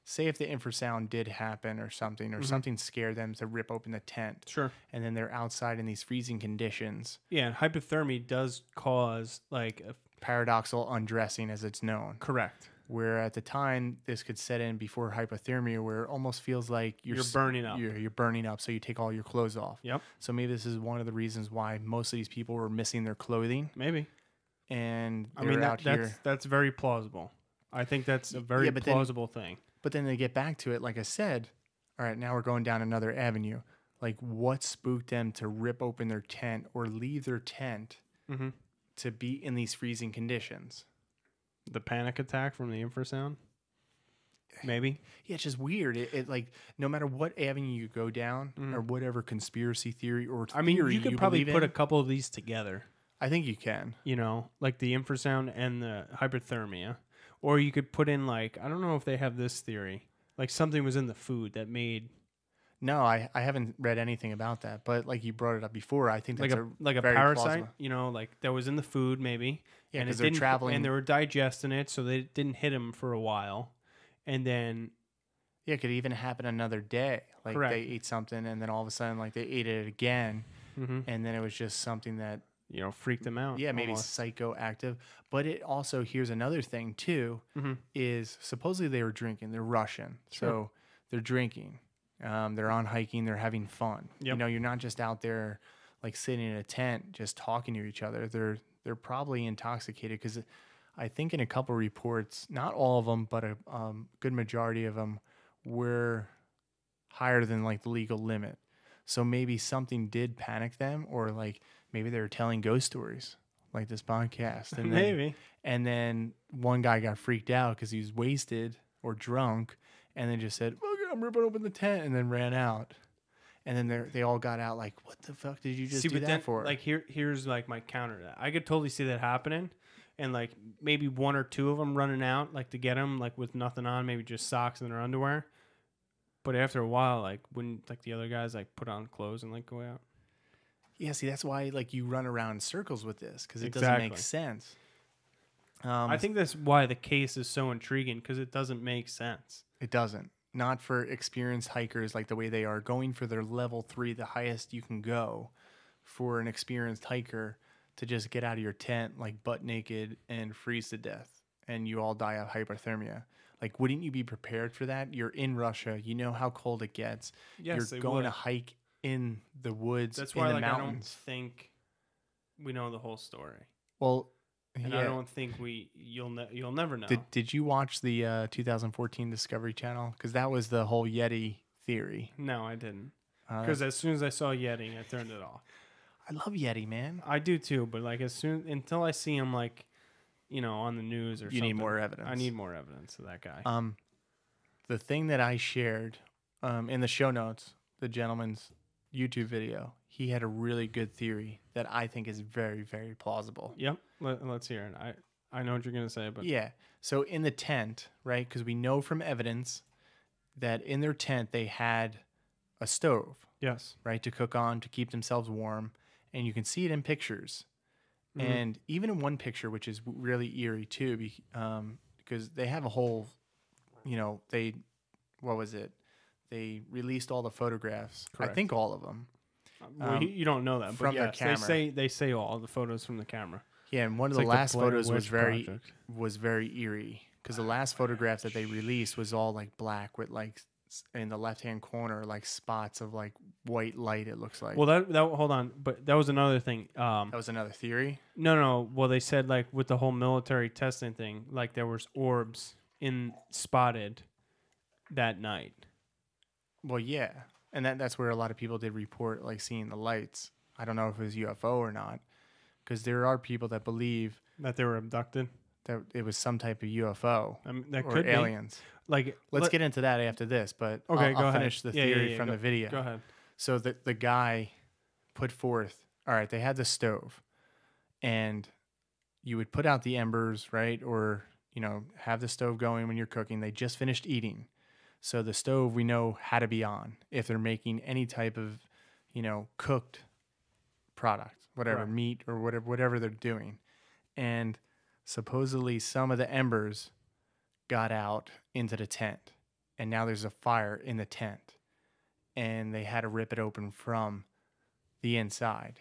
say if the infrasound did happen or something, or something scared them to rip open the tent. Sure. And then they're outside in these freezing conditions. Yeah, and hypothermia does cause like a paradoxal undressing, as it's known. Correct. Where at the time this could set in before hypothermia, where it almost feels like you're burning up. You're burning up, so you take all your clothes off. Yep. So maybe this is one of the reasons why most of these people were missing their clothing. Maybe. And that's very plausible. I think that's a very plausible thing. But then they get back to it, like I said, all right, now we're going down another avenue. Like, what spooked them to rip open their tent or leave their tent to be in these freezing conditions? The panic attack from the infrasound? Maybe. Yeah, it's just weird. It like, no matter what avenue you go down or whatever conspiracy theory or theory you could probably put a couple of these together. I think you can. Like the infrasound and the hypothermia. Or you could put in like, I don't know if they have this theory, like something was in the food that made. No, I haven't read anything about that, but like you brought it up before, I think that's like a parasite, like that was in the food maybe. Yeah, and because they're traveling, and they were digesting it, so they didn't hit them for a while, and then. Yeah, it could even happen another day. Like Correct. They ate something, and then all of a sudden, like they ate it again, and then it was just something that. Freaked them out. Yeah, maybe psychoactive. But it also, here's another thing too, is supposedly they were drinking. They're Russian. Sure. So they're drinking. They're on hiking. They're having fun. Yep. You're not just out there like sitting in a tent just talking to each other. They're probably intoxicated because I think in a couple reports, not all of them, but a good majority of them were higher than like the legal limit. So maybe something did panic them, or like maybe they were telling ghost stories like this podcast. And maybe. And then one guy got freaked out because he was wasted or drunk, and then just said, "Okay, I'm ripping open the tent," and then ran out. And then they all got out like, "What the fuck did you just do that for?" Like here's like my counter to that. I could totally see that happening, and like maybe one or two of them running out like to get them like with nothing on, maybe just socks and their underwear. But after a while, like wouldn't like the other guys like put on clothes and like go out? Yeah, see, that's why like you run around in circles with this because it doesn't make sense. I think that's why the case is so intriguing because it doesn't make sense. It doesn't. Not for experienced hikers like the way they are going for their level 3, the highest you can go for an experienced hiker to just get out of your tent like butt naked and freeze to death and you all die of hypothermia. Like, wouldn't you be prepared for that? You're in Russia. You know how cold it gets. Yes, you're going to hike in the woods, that's why, in the like, mountains. I don't think we know the whole story. Well, and I don't think you'll never know. Did you watch the 2014 Discovery Channel? Because that was the whole Yeti theory. No, I didn't. Because as soon as I saw Yeti, I turned it off. I love Yeti, man. I do too, but like until I see him like, on the news or something. You need more evidence. I need more evidence of that guy. The thing that I shared in the show notes, the gentleman's YouTube video, he had a really good theory that I think is very, very plausible. Yep. Let's hear it. I know what you're going to say, but yeah. So in the tent, right? Because we know from evidence that in their tent they had a stove. Yes. Right, to cook on, to keep themselves warm, and you can see it in pictures. And even in one picture, which is really eerie too, because they have a whole, they released all the photographs. Correct. I think all of them. Well, you don't know that, from but their camera. They say all the photos from the camera. Yeah, and one of the last photos was very eerie because the last photograph that they released was all like black with like in the left-hand corner, like spots of like white light. It looks like. Well, that hold on, but that was another thing. That was another theory. No. Well, they said like with the whole military testing thing, like there was orbs spotted that night. Well, yeah, and that's where a lot of people did report like seeing the lights. I don't know if it was UFO or not, because there are people that believe That they were abducted. that it was some type of UFO I mean, that or could aliens. be. Like, Let's get into that after this, but Okay, I'll finish the theory from the video. Go ahead. So the guy put forth, all right, they had the stove, and you would put out the embers, right? Or, have the stove going when you're cooking. They just finished eating. So the stove, we know, had to be on if they're making any type of, cooked product, whatever, Correct. meat or whatever they're doing. And supposedly some of the embers got out into the tent, and now there's a fire in the tent, and they had to rip it open from the inside,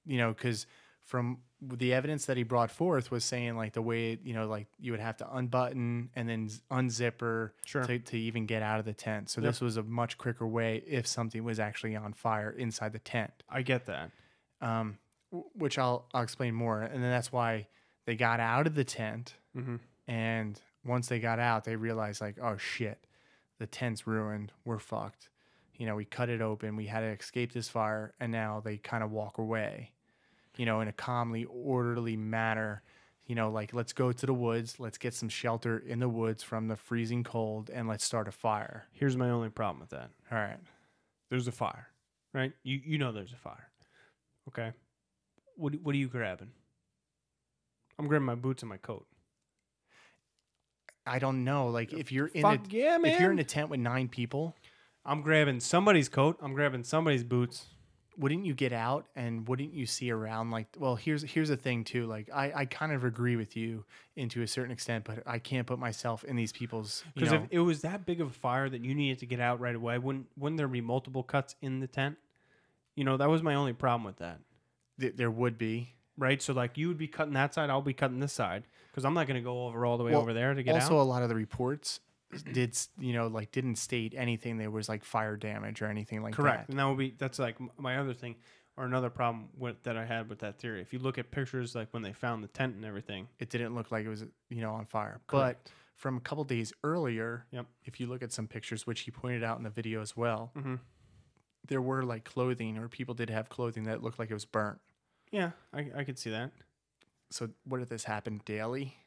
because from the evidence that he brought forth was saying like the way, like you would have to unbutton and then unzip her Sure. to even get out of the tent. So Yep. this was a much quicker way if something was actually on fire inside the tent. I get that. Which I'll explain more. And then that's why they got out of the tent. Mm-hmm. And once they got out, they realized like, oh shit, the tent's ruined. We're fucked. We cut it open. We had to escape this fire. And now they kind of walk away, in a calmly, orderly manner. Like, let's go to the woods. Let's get some shelter in the woods from the freezing cold, and let's start a fire. Here's my only problem with that. All right. There's a fire, right? You know there's a fire. Okay. What are you grabbing? I'm grabbing my boots and my coat. I don't know. Like, if you're in Fuck yeah, man. if you're in a tent with 9 people, I'm grabbing somebody's coat. I'm grabbing somebody's boots. wouldn't you get out and wouldn't you see around? Like, well, here's the thing too. Like, I kind of agree with you into a certain extent, but I can't put myself in these people's. Because if it was that big of a fire that you needed to get out right away, wouldn't there be multiple cuts in the tent? That was my only problem with that. There would be. Right? So, like, you would be cutting that side, I'll be cutting this side. Because I'm not going to go all the way over there to get also, out. a lot of the reports didn't state anything. There was like fire damage or anything like Correct. that. And that's like my other thing, or another problem that I had with that theory. If you look at pictures, like when they found the tent and everything, It didn't look like it was, on fire. Correct. But from a couple days earlier, Yep. if you look at some pictures, which he pointed out in the video as well, mm-hmm. there were like clothing, or people did have clothing that looked like it was burnt. Yeah, I could see that. So what if this happened daily?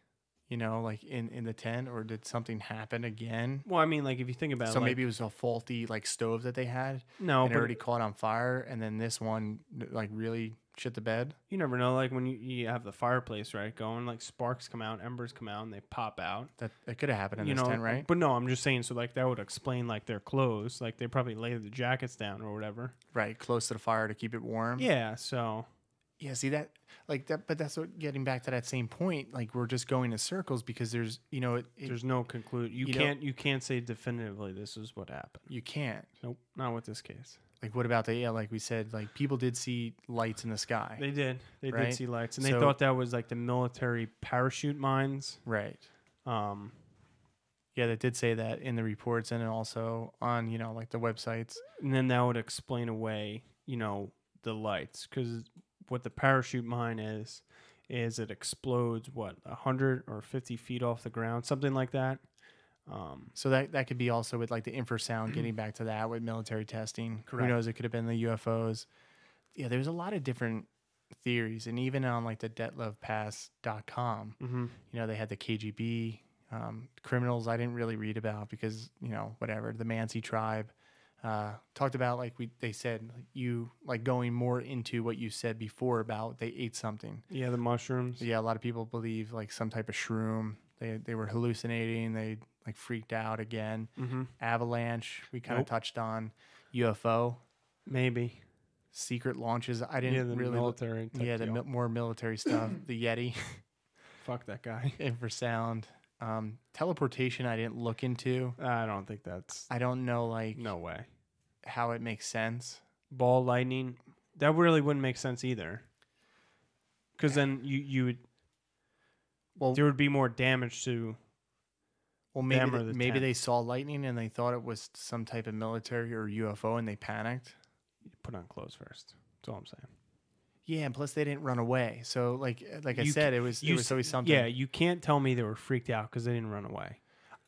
Like in the tent, or did something happen again? Well, I mean, like if you think about it, So like, maybe it was a faulty like stove that they had, no, and it but already caught on fire, and then this one like really shit the bed. you never know. Like when you have the fireplace right going, like sparks come out, embers come out, and they pop out. That could have happened in this tent, right? But no, I'm just saying. So like that would explain like their clothes. Like they probably laid the jackets down or whatever. Right, close to the fire to keep it warm. Yeah. So Yeah, see that, like that, but that's what, getting back to that same point. Like we're just going in circles because there's, there's no conclude. You can't say definitively this is what happened. you can't. Nope, not with this case. Like what about like we said, like people did see lights in the sky. They did. They Right? did see lights, and they So- thought that was like the military parachute mines. Right. Um, Yeah, they did say that in the reports and also on, like the websites. and then that would explain away, the lights, because what the parachute mine is it explodes 100 or 50 feet off the ground, something like that. So that could be also with like the infrasound, getting back to that with military testing. Correct. Who knows? It could have been the UFOs. Yeah, there's a lot of different theories. And even on like the Dyatlov.com, Mm-hmm. they had the KGB criminals I didn't really read about because, whatever, the Mansi tribe. Talked about they said you like going more into what you said before about they ate something. Yeah, the mushrooms. Yeah, a lot of people believe like some type of shroom. They were hallucinating. They like freaked out again. Mm-hmm. Avalanche. We kind of Nope. touched on UFO Maybe. secret launches. I Yeah, didn't the really. military. Type Yeah, the deal. more military stuff. The Yeti, Fuck that guy. infrasound, teleportation. I didn't look into. I don't think that's. I don't know like No way. how it makes sense. Ball lightning. That really wouldn't make sense either. Because then you would. Well, There would be more damage to. Well, Them or the maybe they tent. saw lightning and they thought it was some type of military or UFO and they panicked. Put on clothes first. That's all I'm saying. Yeah, and plus they didn't run away. So like I You said, ca- it was you always something. Yeah, you can't tell me they were freaked out because they didn't run away.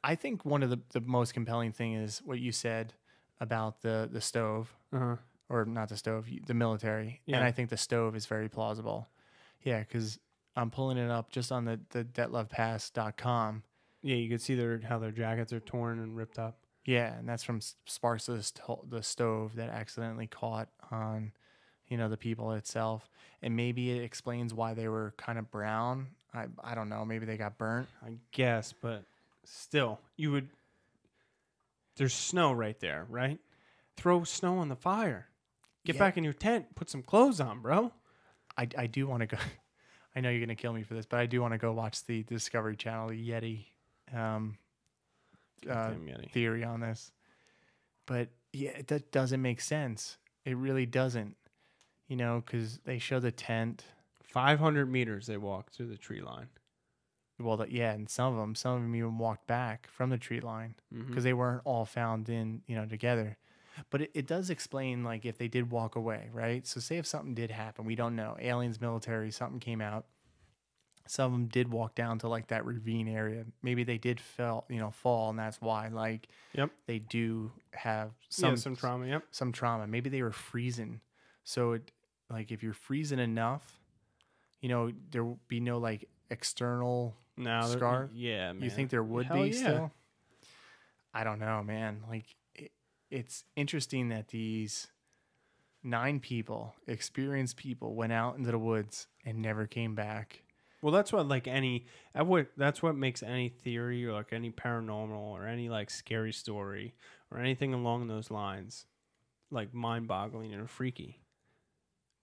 I think one of the most compelling thing is what you said about the stove, or not the stove, the military. Yeah. And I think the stove is very plausible. Yeah, because I'm pulling it up just on the DyatlovPass.com. Yeah, you could see how their jackets are torn and ripped up. Yeah, and that's from sparks of the stove that accidentally caught on, the people itself. And maybe it explains why they were kind of brown. I don't know. Maybe they got burnt. I guess, but still, there's snow right there, right? Throw snow on the fire. Get back in your tent. Put some clothes on, bro. I do want to go. I know you're going to kill me for this, but I do want to go watch the Discovery Channel Yeti, Yeti theory on this. But yeah, that doesn't make sense. It really doesn't. Because they show the tent. 500 meters they walked through the tree line. Well, and some of them even walked back from the tree line because they weren't all found in, together. But it does explain, like, if they did walk away, right? So say if something did happen, we don't know. Aliens, military, something came out. Some of them did walk down to, like, that ravine area. Maybe they did fall, and that's why, like, they do have some trauma, yep. Some trauma. Maybe they were freezing. So, if you're freezing enough, there will be no, like, external scar. Yeah, man. You think there would be still? I don't know, man. Like, it's interesting that these 9 people, experienced people, went out into the woods and never came back. Well, that's what that's what makes any theory or like any paranormal or any like scary story or anything along those lines like mind-boggling and freaky.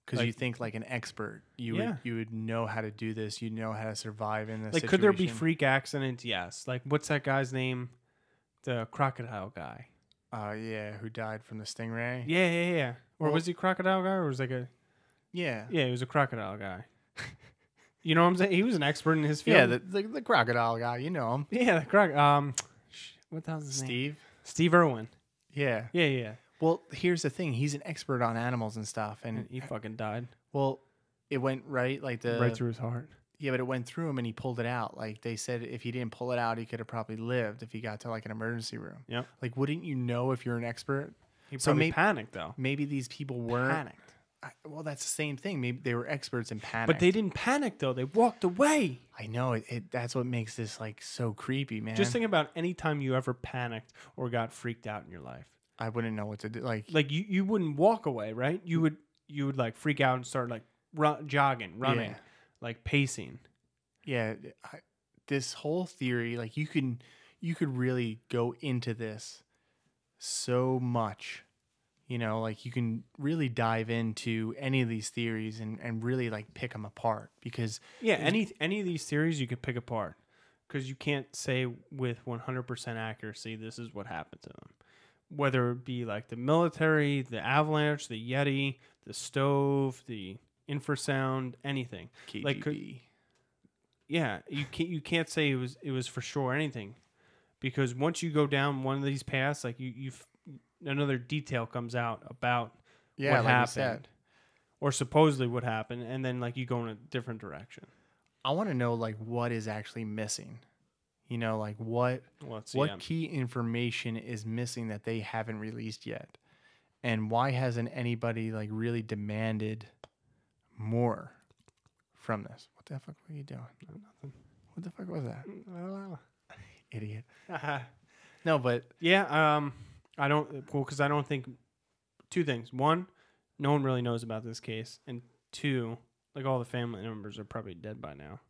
Because you think like an expert, you would know how to do this. You know how to survive in this. Like, situation. could there be freak accidents? Yes. Like, what's that guy's name? The crocodile guy. Who died from the stingray? Yeah. Or was he a crocodile guy, or was like a? Yeah, he was a crocodile guy. You know what I'm saying? He was an expert in his field. Yeah, the crocodile guy. You know him. Yeah, the what the hell's his name? Steve Irwin. Yeah. Well, here's the thing. He's an expert on animals and stuff, and he fucking died. Well, it went right through his heart. Yeah, but it went through him and he pulled it out. Like they said, if he didn't pull it out, he could have probably lived if he got to like an emergency room. Yeah. Like, wouldn't you know if you're an expert? He probably panicked though. Maybe these people weren't panicked. Well, that's the same thing. Maybe they were experts in panic. But they didn't panic though. They walked away. I know that's what makes this like so creepy, man. Just think about any time you ever panicked or got freaked out in your life. I wouldn't know what to do. Like you wouldn't walk away, right? You would like freak out and start like jogging, running, like pacing. Yeah, this whole theory, like you could really go into this so much, like you can really dive into any of these theories and really like pick them apart because any of these theories you could pick apart because you can't say with 100% accuracy this is what happened to them. Whether it be like the military, the avalanche, the Yeti, the stove, the infrasound, anything. KGB. Like you can't say it was for sure anything, because once you go down one of these paths, like you another detail comes out about what like happened or supposedly what happened, and then like you go in a different direction. I want to know like what is actually missing. Like what key information is missing that they haven't released yet, and why hasn't anybody like really demanded more from this? What the fuck were you doing? Nothing. What the fuck was that? Idiot. No, but I don't. Well, because I don't think 2 things. 1, no one really knows about this case, and 2, like all the family members are probably dead by now.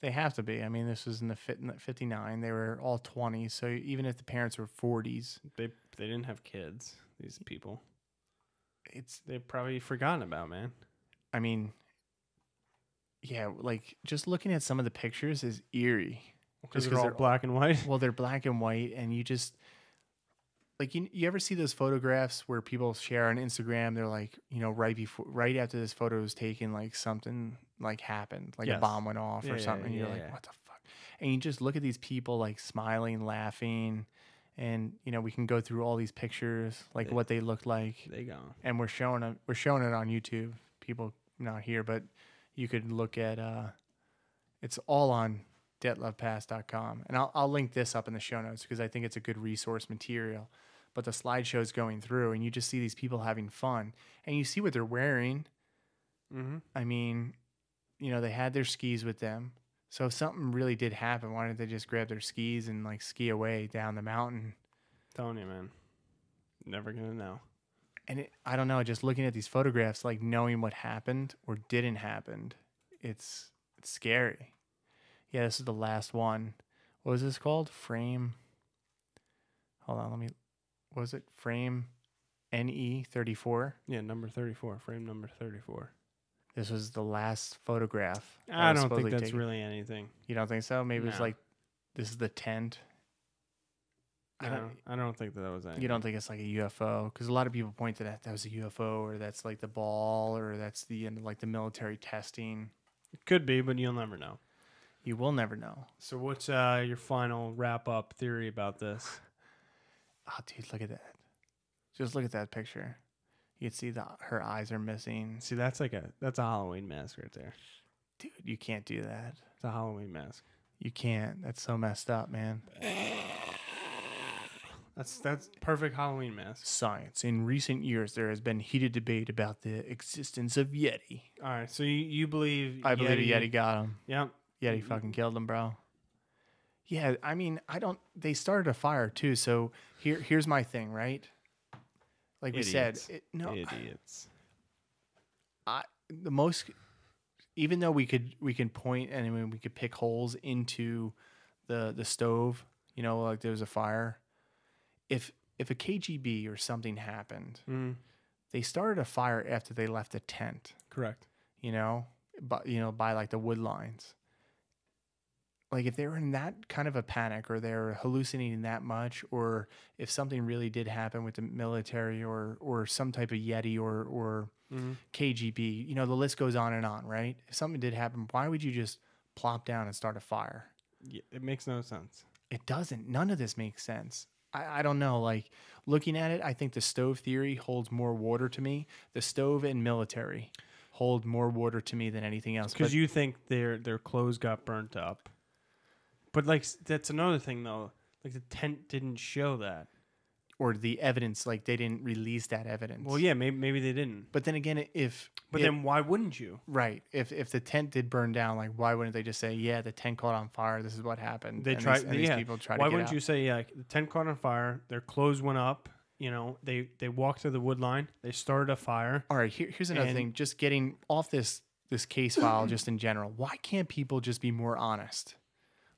They have to be. I mean, this was in the 59. They were all 20. So even if the parents were 40s, they didn't have kids. These people, they've probably forgotten about, man. I mean, yeah, like just looking at some of the pictures is eerie. Because they're all black and white. Well, they're black and white, and you just like you ever see those photographs where people share on Instagram? They're like, right after this photo was taken, like something like happened, like a bomb went off or something. And you're like, what the fuck? and you just look at these people like smiling, laughing, and we can go through all these pictures, like what they look like. They go. And we're showing it on YouTube. People not here, but you could look at it's all on dyatlovpass.com, and I'll link this up in the show notes because I think it's a good resource material. But the slideshow's going through, and you just see these people having fun, and you see what they're wearing. Mm-hmm. I mean, they had their skis with them. So if something really did happen, why didn't they just grab their skis and like ski away down the mountain? Telling you, man. Never gonna know. And I don't know, just looking at these photographs, like knowing what happened or didn't happen, it's scary. Yeah, this is the last one. What was this called? Frame. Hold on, what was it? Frame NE 34. Yeah, number 34. Frame number 34. This was the last photograph. I don't think that's really anything. You don't think so? Maybe it's No. like, this is the tent. I don't think that was anything. You don't think it's like a UFO? Because a lot of people point to that was a UFO, or that's like the ball, or that's the end of like the military testing. It could be, but you'll never know. You will never know. So what's your final wrap-up theory about this? Oh, dude, look at that. Just look at that picture. You can see her eyes are missing. See, that's a Halloween mask right there. Dude, you can't do that. It's a Halloween mask. You can't. That's so messed up, man. That's perfect Halloween mask. Science. In recent years, there has been heated debate about the existence of Yeti. All right, so you believe I believe Yeti got him. Yep. Yeti fucking killed him, bro. Yeah, I mean, they started a fire too, so here's my thing, right? Like Idiots. we said, Idiots. Even though we can point and I mean, we could pick holes into the stove, like there was a fire. If a KGB or something happened, they started a fire after they left the tent. Correct. By like the wood lines. Like if they were in that kind of a panic, or they're hallucinating that much, or if something really did happen with the military or some type of Yeti or KGB, the list goes on, right? If something did happen, why would you just plop down and start a fire? Yeah, it makes no sense. It doesn't. None of this makes sense. I don't know. Like looking at it, I think the stove theory holds more water to me. The stove and military hold more water to me than anything else. Because you think their clothes got burnt up. But like that's another thing though. Like the tent didn't show that, or the evidence, like they didn't release that evidence. Well, yeah, maybe they didn't. But then again, then why wouldn't you? Right. If the tent did burn down, like why wouldn't they just say, yeah, the tent caught on fire. This is what happened. These people tried. Why wouldn't you say, yeah, the tent caught on fire. Their clothes went up. They walked through the wood line. They started a fire. All right. Here's another thing. Just getting off this case file, just in general. Why can't people just be more honest?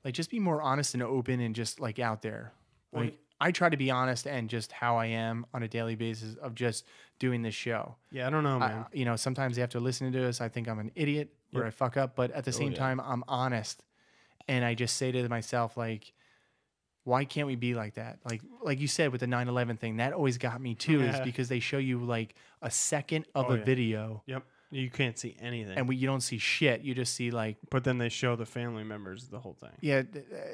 Like, just be more honest and open and just, like, out there. Like, I try to be honest and just how I am on a daily basis of just doing this show. Yeah, I don't know, man. Sometimes after listening to this, I think I'm an idiot or I fuck up. But at the same time, I'm honest. And I just say to myself, like, why can't we be like that? Like you said with the 9/11 thing, that always got me, too, is because they show you, like, a second of a video. Yep. You can't see anything. And you don't see shit. You just see, like... But then they show the family members the whole thing. Yeah,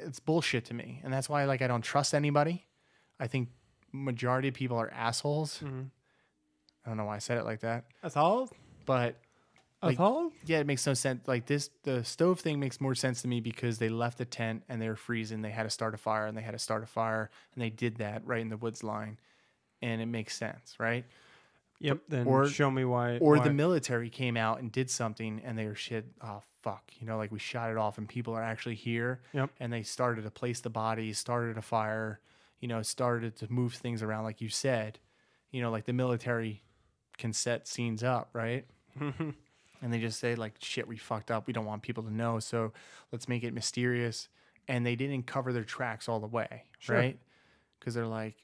it's bullshit to me. And that's why, like, I don't trust anybody. I think majority of people are assholes. Mm-hmm. I don't know why I said it like that. Assholes? But... Like, assholes? Yeah, it makes no sense. Like, the stove thing makes more sense to me because they left the tent and they were freezing. They had to start a fire, and they did that right in the woods line. And it makes sense, right? Yep. Then show me why. Or the military came out and did something, and they were shit. Oh fuck! Like we shot it off, and people are actually here. Yep. And they started to place the bodies, started a fire. Started to move things around, like you said. Like the military can set scenes up, right? And they just say like, "Shit, we fucked up. We don't want people to know, so let's make it mysterious." And they didn't cover their tracks all the way, right? Because they're like,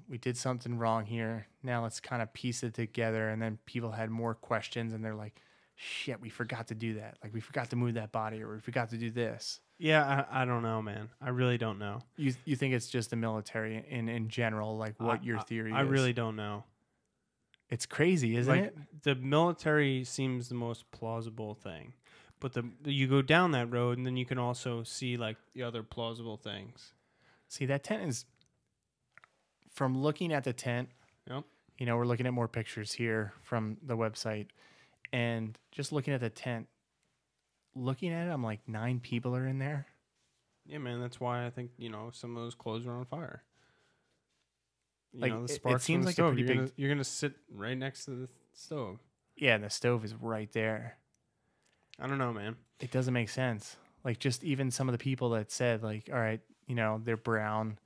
we did something wrong here. Now let's kind of piece it together. And then people had more questions, and they're like, shit, we forgot to do that. Like, we forgot to move that body, or we forgot to do this. Yeah, I don't know, man. I really don't know. You think it's just the military in general, like what your theory is? I really don't know. It's crazy, isn't it? The military seems the most plausible thing. But you go down that road, and then you can also see like the other plausible things. See, that tent is, from looking at the tent, Yep. you know, we're looking at more pictures here from the website, and just looking at the tent, looking at it, I'm like, 9 people are in there. Yeah, man. That's why I think, you know, some of those clothes are on fire. You Like, know, the it sparks seems from the like a stove. pretty You're gonna sit right next to the stove. Yeah, and the stove is right there. I don't know, man. It doesn't make sense. Like, just even some of the people that said, like, all right, you know, they're brown,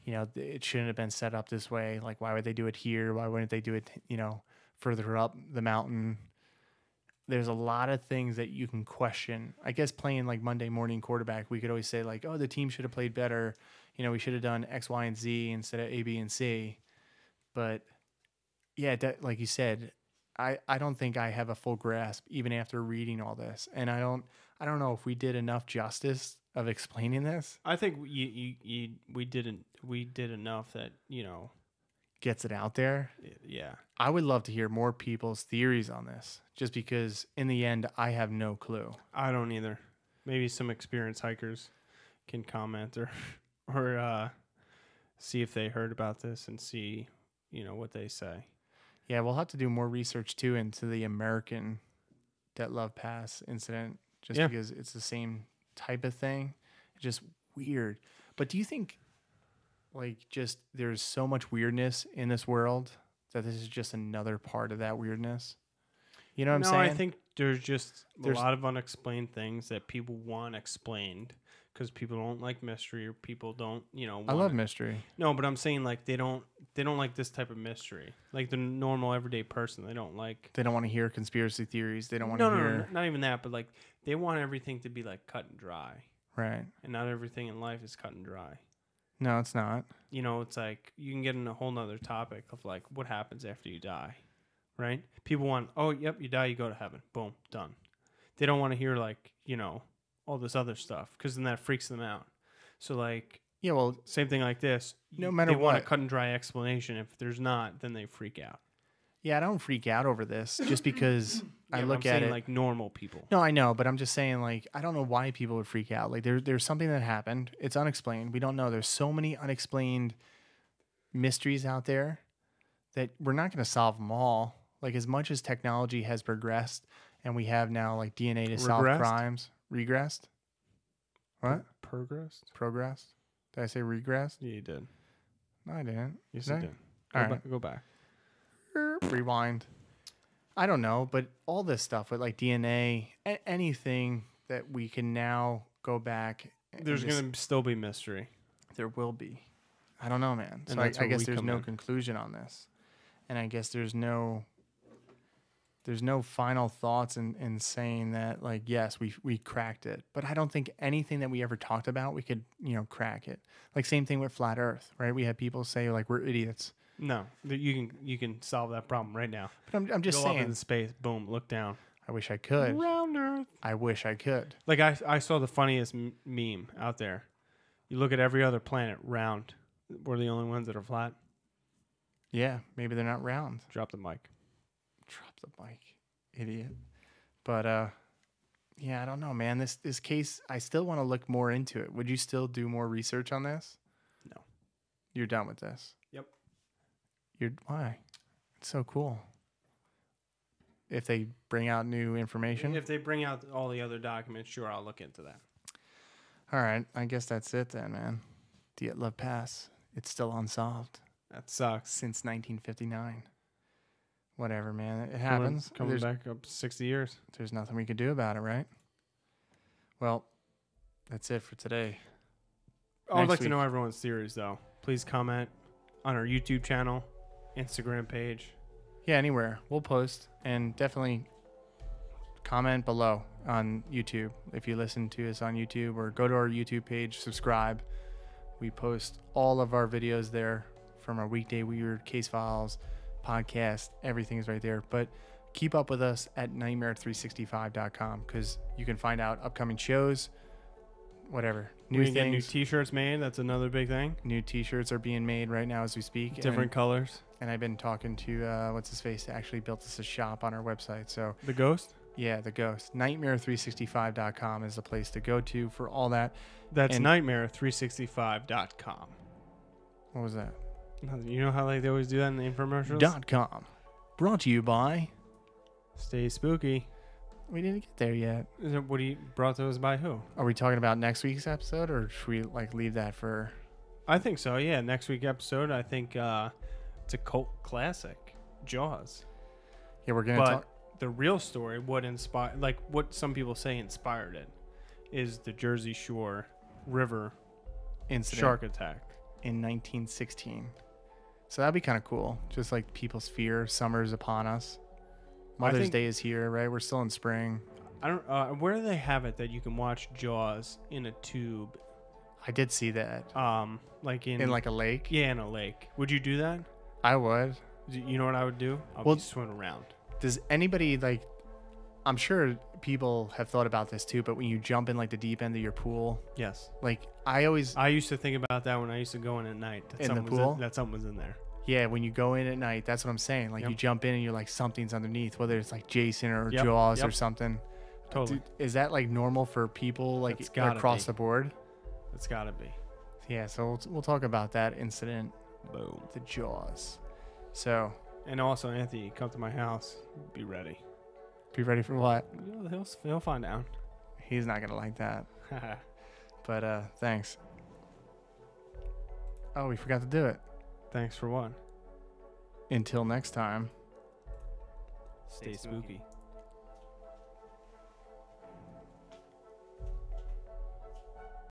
you know, it shouldn't have been set up this way. Like, why would they do it here? Why wouldn't they do it, you know, further up the mountain? There's a lot of things that you can question. I guess playing like Monday morning quarterback, we could always say like, oh, the team should have played better. You know, we should have done X, Y, and Z instead of A, B, and C. But yeah, like you said, I don't think I have a full grasp even after reading all this. And I don't know if we did enough justice of explaining this. I think we did enough that, you know, Gets it out there. yeah. I would love to hear more people's theories on this, just because in the end, I have no clue. I don't either. Maybe some experienced hikers can comment or see if they heard about this and see, you know, what they say. Yeah, we'll have to do more research too into the American Dyatlov Pass incident, just because it's the same type of thing. It's just weird. But do you think, like, just there's so much weirdness in this world that this is just another part of that weirdness? You know what I'm saying? No, I think there's just a lot of unexplained things that people want explained because people don't like mystery, or people don't, you know. I love mystery. No, but I'm saying like they don't like this type of mystery. Like the normal everyday person, they don't like. They don't want to hear conspiracy theories. They don't want to hear. No, not even that. But like they want everything to be like cut and dry. Right. And not everything in life is cut and dry. No, it's not. You know, it's like you can get in a whole nother topic of like what happens after you die, right? People want, oh, yep, you die, you go to heaven. Boom, done. They don't want to hear like, you know, all this other stuff because then that freaks them out. So like, yeah, well, same thing like this. No matter they what, want a cut and dry explanation. If there's not, then they freak out. Yeah, I don't freak out over this just because I look at it like normal people. No, I know, but I'm just saying, like, I don't know why people would freak out. Like, there's something that happened. It's unexplained. We don't know. There's so many unexplained mysteries out there that we're not going to solve them all. Like, as much as technology has progressed and we have now, like, DNA to solve crimes. Regressed? What? Progressed? Did I say regressed? Yeah, you did. No, I didn't. Yes, you did. Go back. Rewind. I don't know, but all this stuff with like DNA, anything that we can now go back. There's going to still be mystery. There will be. I don't know, man. So I guess there's no conclusion on this. And I guess there's no final thoughts in saying that, like, yes, we cracked it. But I don't think anything that we ever talked about, we could, you know, crack it. Like, same thing with flat Earth, right? We had people say, like, we're idiots. No, you can solve that problem right now. But I'm just saying. Go up in space, boom, look down. I wish I could. Round Earth. I wish I could. Like I saw the funniest meme out there. You look at every other planet round. We're the only ones that are flat. Yeah, maybe they're not round. Drop the mic. Drop the mic, idiot. But yeah, I don't know, man. This case, I still want to look more into it. Would you still do more research on this? No. You're done with this. Yep. Why? It's so cool. If they bring out new information? If they bring out all the other documents, sure, I'll look into that. All right. I guess that's it then, man. Dyatlov Pass. It's still unsolved. That sucks. Since 1959. Whatever, man. It happens. Coming back up 60 years. There's nothing we can do about it, right? Well, that's it for today. I'd like to know everyone's theories, though. Please comment on our YouTube channel, Instagram page. Yeah, anywhere. We'll post, and definitely comment below on YouTube if you listen to us on YouTube, or go to our YouTube page, subscribe. We post all of our videos there, from our Weekday Weird, Case Files, podcast. Everything is right there. But keep up with us at nightmare365.com because you can find out upcoming shows, whatever. New things. Get new t-shirts made. That's another big thing. New t-shirts are being made right now as we speak. Different colors. And I've been talking to what's his face, actually built us a shop on our website. So the Ghost? Yeah, the ghost. Nightmare365.com is the place to go to for all that. That's And- nightmare365.com. What was that? You know how like they always do that in the infomercials? .com. Brought to you by. Stay spooky. We didn't get there yet. What do you brought those by who? Are we talking about next week's episode, or should we like leave that for? I think so. Yeah, next week episode. I think it's a cult classic, Jaws. Yeah, we're gonna But talk. the real story, what inspired, like what some people say inspired it, is the Jersey Shore River Incident shark attack. in 1916. So that'd be kind of cool. Just like people's fear, summer's upon us. Mother's think- Day is here, right? We're still in spring. I don't. Where do they have it that you can watch Jaws in a tube? I did see that Like in like a lake. yeah, in a lake. Would you do that? I would. You know what I would do? I would Well- be swimming around. Does anybody like? I'm sure people have thought about this too, but when you jump in like the deep end of your pool, Yes. like I always, I used to think about that when I used to go in at night. That In the something was pool? that something was in there. yeah, when you go in at night, that's what I'm saying. Like Yep. you jump in and you're like something's underneath, whether it's like Jason or Yep, Jaws or yep. something. Totally. Is that like normal for people like It's gotta across be. the board? It's got to be. Yeah, so we'll talk about that incident, Boom. the Jaws. So And also, Anthony, come to my house. Be ready. be ready for what? He'll find out. He's not gonna like that. But thanks. Oh, we forgot to do it. Thanks for what? Until next time. Stay spooky.